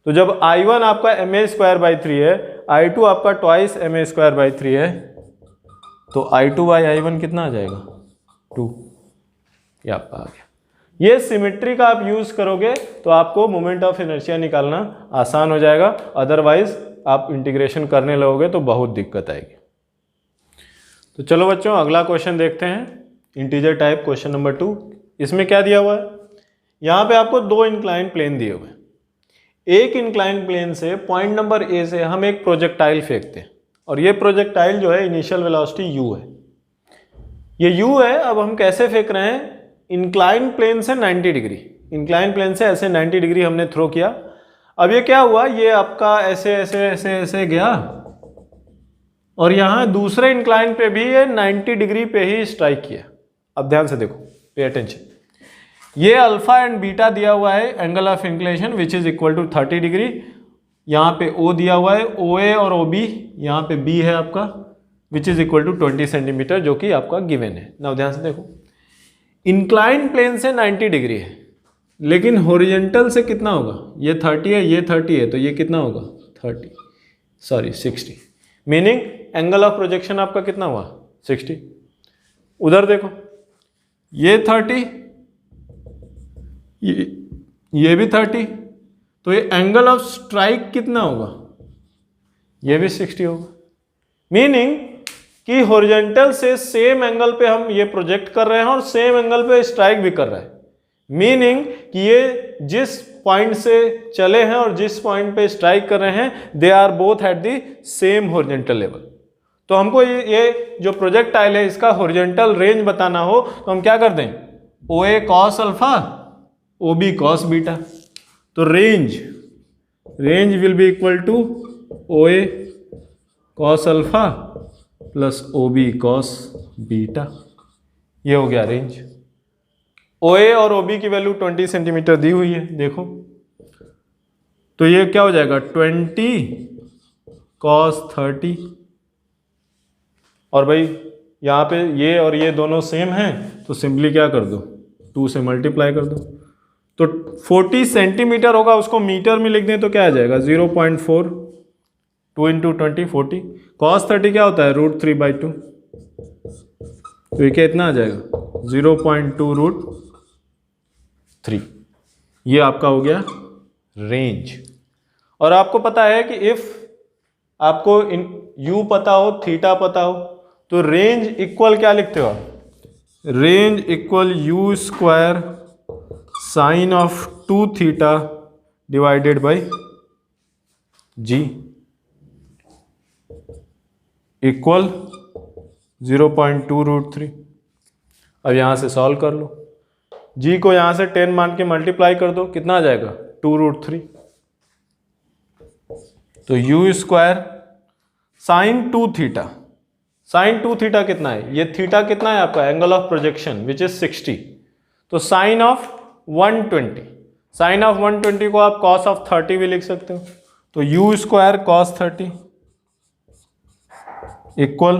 A: तो जब I1 आपका ma²/3 है, I2 आपका 2ma²/3 है, तो I2/I1 कितना आ जाएगा 2। ये आपका आ गया। ये सिमेट्री का आप यूज करोगे तो आपको मोमेंट ऑफ इनर्शिया निकालना आसान हो जाएगा, अदरवाइज आप इंटीग्रेशन करने लगोगे तो बहुत दिक्कत आएगी। तो चलो बच्चों अगला क्वेश्चन देखते हैं, इंटीजर टाइप क्वेश्चन नंबर 2। इसमें क्या दिया हुआ है, यहाँ पे आपको 2 इंक्लाइन प्लेन दिए हुए हैं। एक इंक्लाइन प्लेन से पॉइंट नंबर ए से हम एक प्रोजेक्टाइल फेंकते हैं और ये प्रोजेक्टाइल जो है इनिशियल वेलोसिटी u है, ये u है। अब हम कैसे फेंक रहे हैं, इंक्लाइन प्लेन से 90 डिग्री, इंक्लाइन प्लेन से ऐसे 90 डिग्री हमने थ्रो किया। अब ये क्या हुआ, ये आपका ऐसे ऐसे ऐसे ऐसे गया और यहाँ दूसरे इंक्लाइन पे भी ये 90 डिग्री पे ही स्ट्राइक किया। अब ध्यान से देखो, पे अटेंशन, ये अल्फा एंड बीटा दिया हुआ है angle of inclination which is equal to 30 degree. यहाँ पे O दिया हुआ है, OA और OB, यहाँ पे B है आपका which is equal to 20 centimetre, जो कि आपका गिवन है। नाउ ध्यान से देखो, इंक्लाइन प्लेन से 90 डिग्री है, लेकिन हॉरिजॉन्टल से कितना होगा, ये 30 है, ये 30 है, तो ये कितना होगा 60, मीनिंग एंगल ऑफ प्रोजेक्शन आपका कितना हुआ 60। उधर देखो, ये 30, ये भी 30, तो ये एंगल ऑफ स्ट्राइक कितना होगा, ये भी 60 होगा। मीनिंग कि हॉरिजॉन्टल से सेम एंगल पे हम ये प्रोजेक्ट कर रहे हैं और सेम एंगल पे स्ट्राइक भी कर रहे हैं। मीनिंग कि ये जिस पॉइंट से चले हैं और जिस पॉइंट पे स्ट्राइक कर रहे हैं, they are both at the same horizontal level. तो हमको ये जो प्रोजेक्टाइल है इसका हॉरिजॉन्टल रेंज बताना हो तो हम क्या कर दें, OA cos alpha, OB cos beta. तो range will be equal to OA cos alpha plus OB cos beta. ये हो गया रेंज। OA और OB की वैल्यू 20 सेंटीमीटर दी हुई है, देखो तो ये क्या हो जाएगा 20 cos 30, और भाई यहाँ पे ये और ये दोनों सेम हैं तो सिंपली क्या कर दो 2 से मल्टीप्लाई कर दो, तो 40 सेंटीमीटर होगा, उसको मीटर में लिख दें तो क्या आ जाएगा 0.4, 2 इंटू 20 40, cos 30 क्या होता है √3/2, तो ये कितना आ जाएगा 0.2√3। ये आपका हो गया रेंज। और आपको पता है कि इफ आपको u पता हो, थीटा पता हो, तो रेंज इक्वल क्या लिखते हो आप, range equal u² sine of 2 theta divided by g equal 0.2√3। अब यहाँ से सॉल्व कर लो, g को यहाँ से 10 मान के मल्टीप्लाई कर दो, कितना आ जाएगा 2√3। तो u² sign 2 theta, sign 2 theta कितना है, ये थीटा कितना है आपका angle of projection which is 60, तो साइन ऑफ 120, साइन ऑफ 120 को आप cos ऑफ 30 भी लिख सकते हो। तो u square cos 30 equal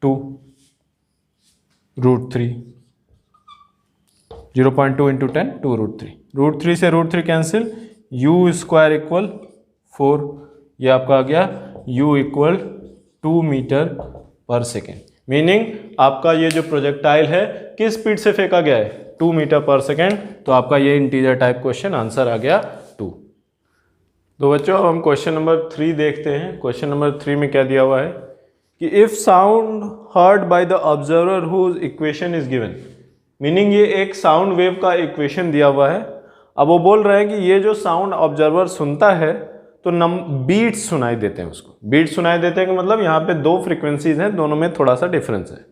A: to √3, 0.2 into 10 2 √3, √3 से √3 कैंसिल, यू स्क्वायर इक्वल 4, ये आपका आ गया u इक्वल 2 मीटर पर सेकेंड। मीनिंग आपका ये जो प्रोजेक्टाइल है किस स्पीड से फेंका गया है, 2 मीटर पर सेकेंड। तो आपका ये इंटीजर टाइप क्वेश्चन आंसर आ गया 2। तो बच्चों अब हम क्वेश्चन नंबर 3 देखते हैं। क्वेश्चन नंबर 3 में क्या दिया हुआ है कि if sound heard by the observer whose equation is given, meaning ये एक साउंड वेव का इक्वेशन दिया हुआ है। अब वो बोल रहे हैं कि ये जो साउंड ऑब्जर्वर सुनता है तो बीट्स सुनाई देते हैं उसको। बीट्स सुनाई देते हैं कि मतलब यहाँ पे 2 फ्रीक्वेंसीज हैं, दोनों में थोड़ा सा डिफरेंस है।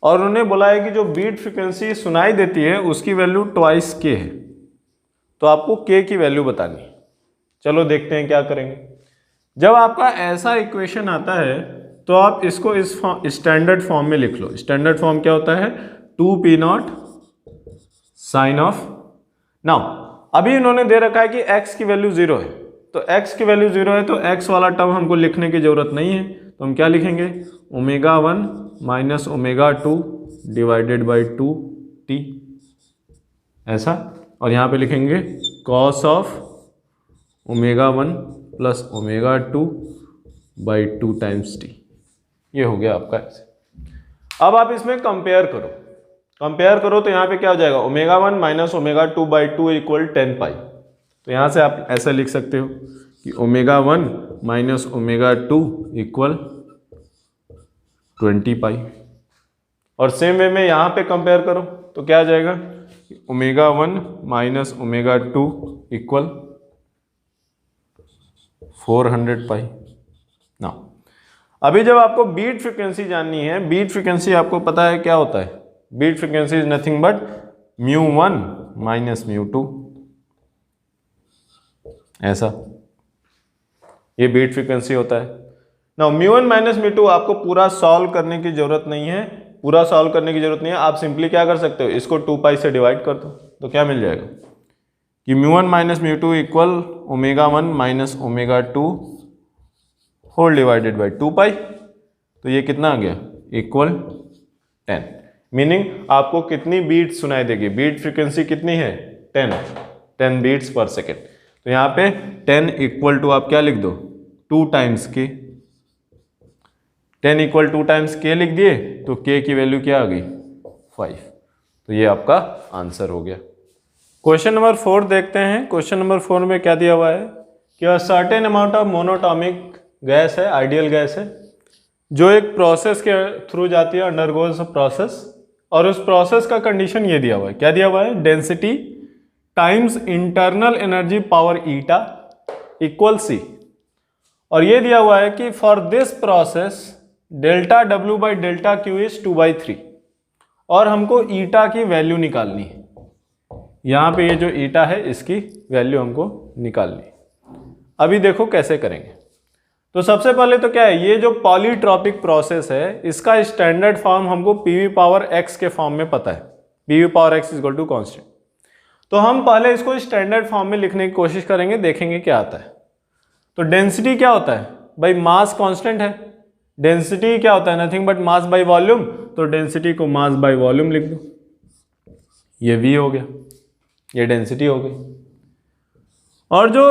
A: और उन्होंने बोला है कि जो बीट फ्रीक्वेंसी सुनाई देती है उसकी वैल्यू ट्वाइस के है, तो आपको के की वैल्यू बतानी है। चलो देखते हैं क्या करेंगे। जब आपका ऐसा इक्वेशन आता है तो आप इसको इस स्टैंडर्ड फॉर्म में लिख लो। स्टैंडर्ड फॉर्म क्या होता है, 2p0 साइन ऑफ। नाउ अभी इन्होंने दे रखा है कि x की वैल्यू 0 है, तो x की वैल्यू 0 है तो x वाला टर्म हमको लिखने की जरूरत नहीं है। तो हम क्या लिखेंगे, ω1 माइनस ω2 डिवाइडेड बाई 2t, ऐसा। और यहाँ पे लिखेंगे cos of ω1 plus ω2 by 2 times t। ये हो गया आपका ऐसे। अब आप इसमें कंपेयर करो, कंपेयर करो तो यहाँ पे क्या हो जाएगा, ω1 माइनस ω2 बाई 2 इक्वल 10 पाई। तो यहाँ से आप ऐसा लिख सकते हो कि ω1 माइनस ω2 इक्वल 20 पाई। और सेम वे में यहाँ पे कंपेयर करो तो क्या आ जाएगा, ω1 माइनस ω2 इक्वल 400 पाई। ना अभी जब आपको बीट फ्रीक्वेंसी जाननी है, बीट फ्रीक्वेंसी आपको पता है क्या होता है, beat frequency is nothing but μ1 minus μ2, ऐसा ये बीट फ्रीक्वेंसी होता है। नाउ μ1 माइनस μ2 आपको पूरा सॉल्व करने की जरूरत नहीं है, पूरा सॉल्व करने की जरूरत नहीं है। आप सिंपली क्या कर सकते हो, इसको 2 पाई से डिवाइड कर दो तो क्या मिल जाएगा कि μ1 minus μ2 equal ω1 minus ω2 whole divided by 2 pi. तो ये कितना आ गया, इक्वल 10। मीनिंग आपको कितनी बीट सुनाई देगी, बीट फ्रीक्वेंसी कितनी है, 10 बीट्स पर सेकेंड। तो यहाँ पे 10 इक्वल टू आप क्या लिख दो, 2 टाइम्स के। 10 इक्वल 2 टाइम्स के लिख दिए तो के की वैल्यू क्या आ गई, 5। तो ये आपका आंसर हो गया। क्वेश्चन नंबर 4 देखते हैं। क्वेश्चन नंबर 4 में क्या दिया हुआ है कि a certain amount of monoatomic gas है, आइडियल गैस है, जो एक प्रोसेस के थ्रू जाती है, अंडरगोज प्रोसेस। और उस प्रोसेस का कंडीशन ये दिया हुआ है, क्या दिया हुआ है, density times internal energy power eta equal C। और ये दिया हुआ है कि for this process delta W बाई डेल्टा Q इज 2/3। और हमको ईटा की वैल्यू निकालनी है। यहाँ पे ये जो ईटा है इसकी वैल्यू हमको निकालनी है। अभी देखो कैसे करेंगे। तो सबसे पहले तो क्या है, ये जो पॉलीट्रॉपिक प्रोसेस है इसका स्टैंडर्ड फॉर्म हमको PV पावर x के फॉर्म में पता है, PV power x equal to constant. तो हम पहले इसको स्टैंडर्ड फॉर्म में लिखने की कोशिश करेंगे, देखेंगे क्या आता है। तो डेंसिटी क्या होता है भाई, मास कांस्टेंट है। डेंसिटी क्या होता है, nothing but mass by volume. तो डेंसिटी को मास बाय वॉल्यूम लिख दो, ये V हो गया, ये डेंसिटी हो गई। और जो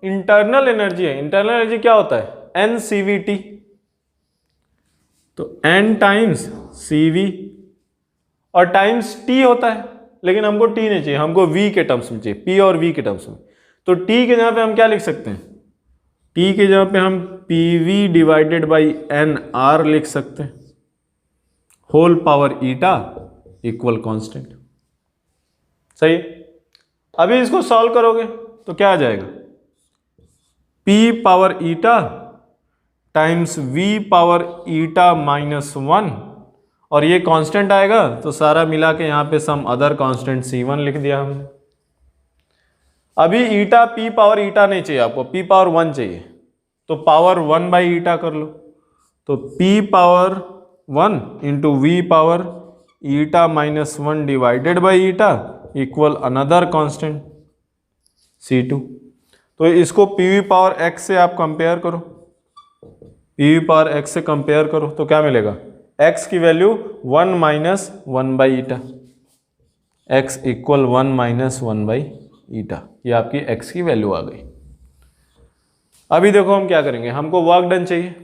A: इंटरनल एनर्जी है, इंटरनल एनर्जी क्या होता है, NCVT। तो N टाइम्स CV और टाइम्स T होता है, लेकिन हमको T नहीं चाहिए, हमको V के टर्म्स में चाहिए, P और V के टर्म्स में। तो T के जगह पे हम क्या लिख सकते हैं, T के जगह पे हम PV डिवाइडेड बाई NR लिख सकते हैं, whole power eta equal constant. सही। अभी इसको सॉल्व करोगे तो क्या आ जाएगा, P power eta times V power eta minus 1, और ये कांस्टेंट आएगा तो सारा मिला के यहाँ पे सम अदर कांस्टेंट C1 लिख दिया हमने। अभी ईटा P पावर ईटा नहीं चाहिए आपको, P पावर 1 चाहिए, तो पावर 1 बाई ईटा कर लो। तो P power 1 into V power eta minus 1 divided by eta equal another constant C2। तो इसको पी पावर एक्स से आप कंपेयर करो, पी पावर एक्स से कंपेयर करो तो क्या मिलेगा, x की value 1 minus 1 by eta, x equal 1 minus 1 by eta, ये आपकी x की वैल्यू आ गई। अभी देखो हम क्या करेंगे, हमको वर्क डन चाहिए,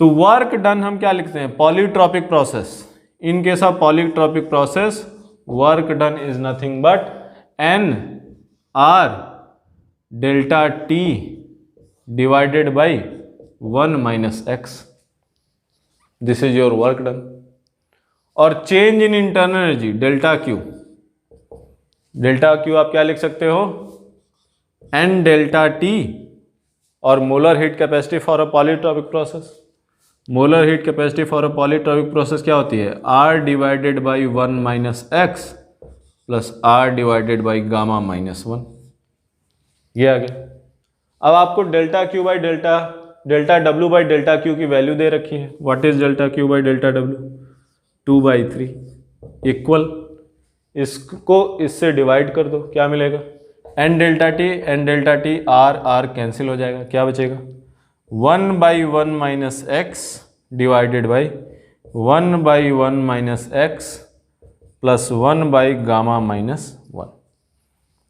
A: तो वर्क डन हम क्या लिखते हैं, polytropic process. In case of polytropic process work done is nothing but n r delta t divided by 1 minus x, this is your work done. और change in internal energy delta Q, delta Q आप क्या लिख सकते हो, n डेल्टा t, और molar heat capacity for a polytropic process, molar heat capacity for a polytropic process क्या होती है, r divided by 1 minus x plus r divided by gamma minus 1, ये आ गया। अब आपको delta Q by delta W by delta Q की वैल्यू दे रखी है, what is delta Q by delta W, 2/3 equal, इसको इससे डिवाइड कर दो, क्या मिलेगा, n delta T r cancel हो जाएगा, क्या बचेगा, 1/1 minus x divided by 1/1 minus x plus 1 by gamma minus 1।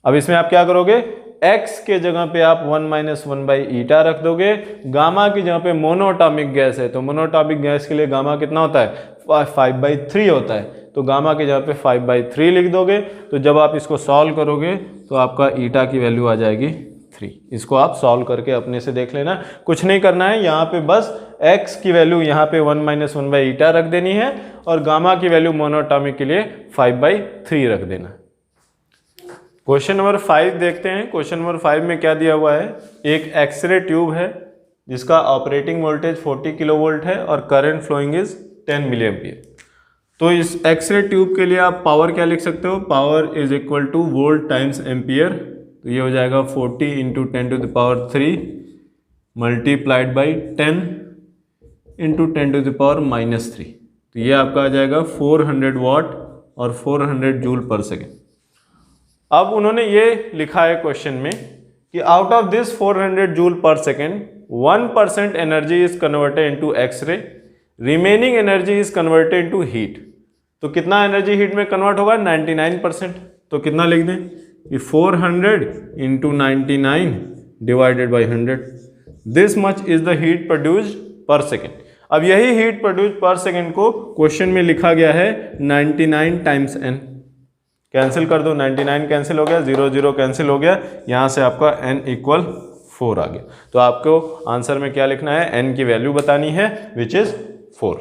A: अब इसमें आप क्या करोगे, x के जगह पे आप 1 माइनस 1 बाई ईटा रख दोगे, गामा की जगह पे मोनोटॉमिक गैस है, तो मोनोटॉमिक गैस के लिए गामा कितना होता है, 5/3 होता है, तो गामा की जगह पे 5/3 लिख दोगे। तो जब आप इसको सॉल्व करोगे तो आपका ईटा की वैल्यू आ जाएगी 3। इसको आप सॉल्व करके अपने से देख लेना, कुछ नहीं करना है, यहाँ पे बस x की वैल्यू यहाँ पे 1 माइनस 1 बाई ईटा रख देनी है, और गामा की वैल्यू मोनोटॉमिक के लिए 5/3 रख देना। क्वेश्चन नंबर 5 देखते हैं। क्वेश्चन नंबर 5 में क्या दिया हुआ है, एक एक्सरे ट्यूब है जिसका ऑपरेटिंग वोल्टेज 40 किलोवोल्ट है और current flowing is 10 milli ampere. तो इस एक्सरे ट्यूब के लिए आप पावर क्या लिख सकते हो, power is equal two volt times ampere, तो ये हो जाएगा 40 इंटू 10⁻³ मल्टीप्लाइड बाई 10 इंटू 10⁻³ तो ये आपका आ जाएगा 400 वाट और 400 जूल पर सेकेंड। अब उन्होंने ये लिखा है क्वेश्चन में कि आउट ऑफ दिस 400 जूल पर second 1% energy is converted into x ray, remaining energy is converted into heat. तो कितना एनर्जी हीट में कन्वर्ट होगा, 99%। तो कितना लिख दें कि 400 into 99 divided by 100, this much is the heat produced पर सेकेंड। अब यही हीट प्रोड्यूस पर सेकेंड को क्वेश्चन में लिखा गया है 99 टाइम्स n। कैंसिल कर दो, 99 कैंसिल हो गया, 0 0 कैंसिल हो गया, यहाँ से आपका n इक्वल 4 आ गया। तो आपको आंसर में क्या लिखना है, n की वैल्यू बतानी है विच इज 4।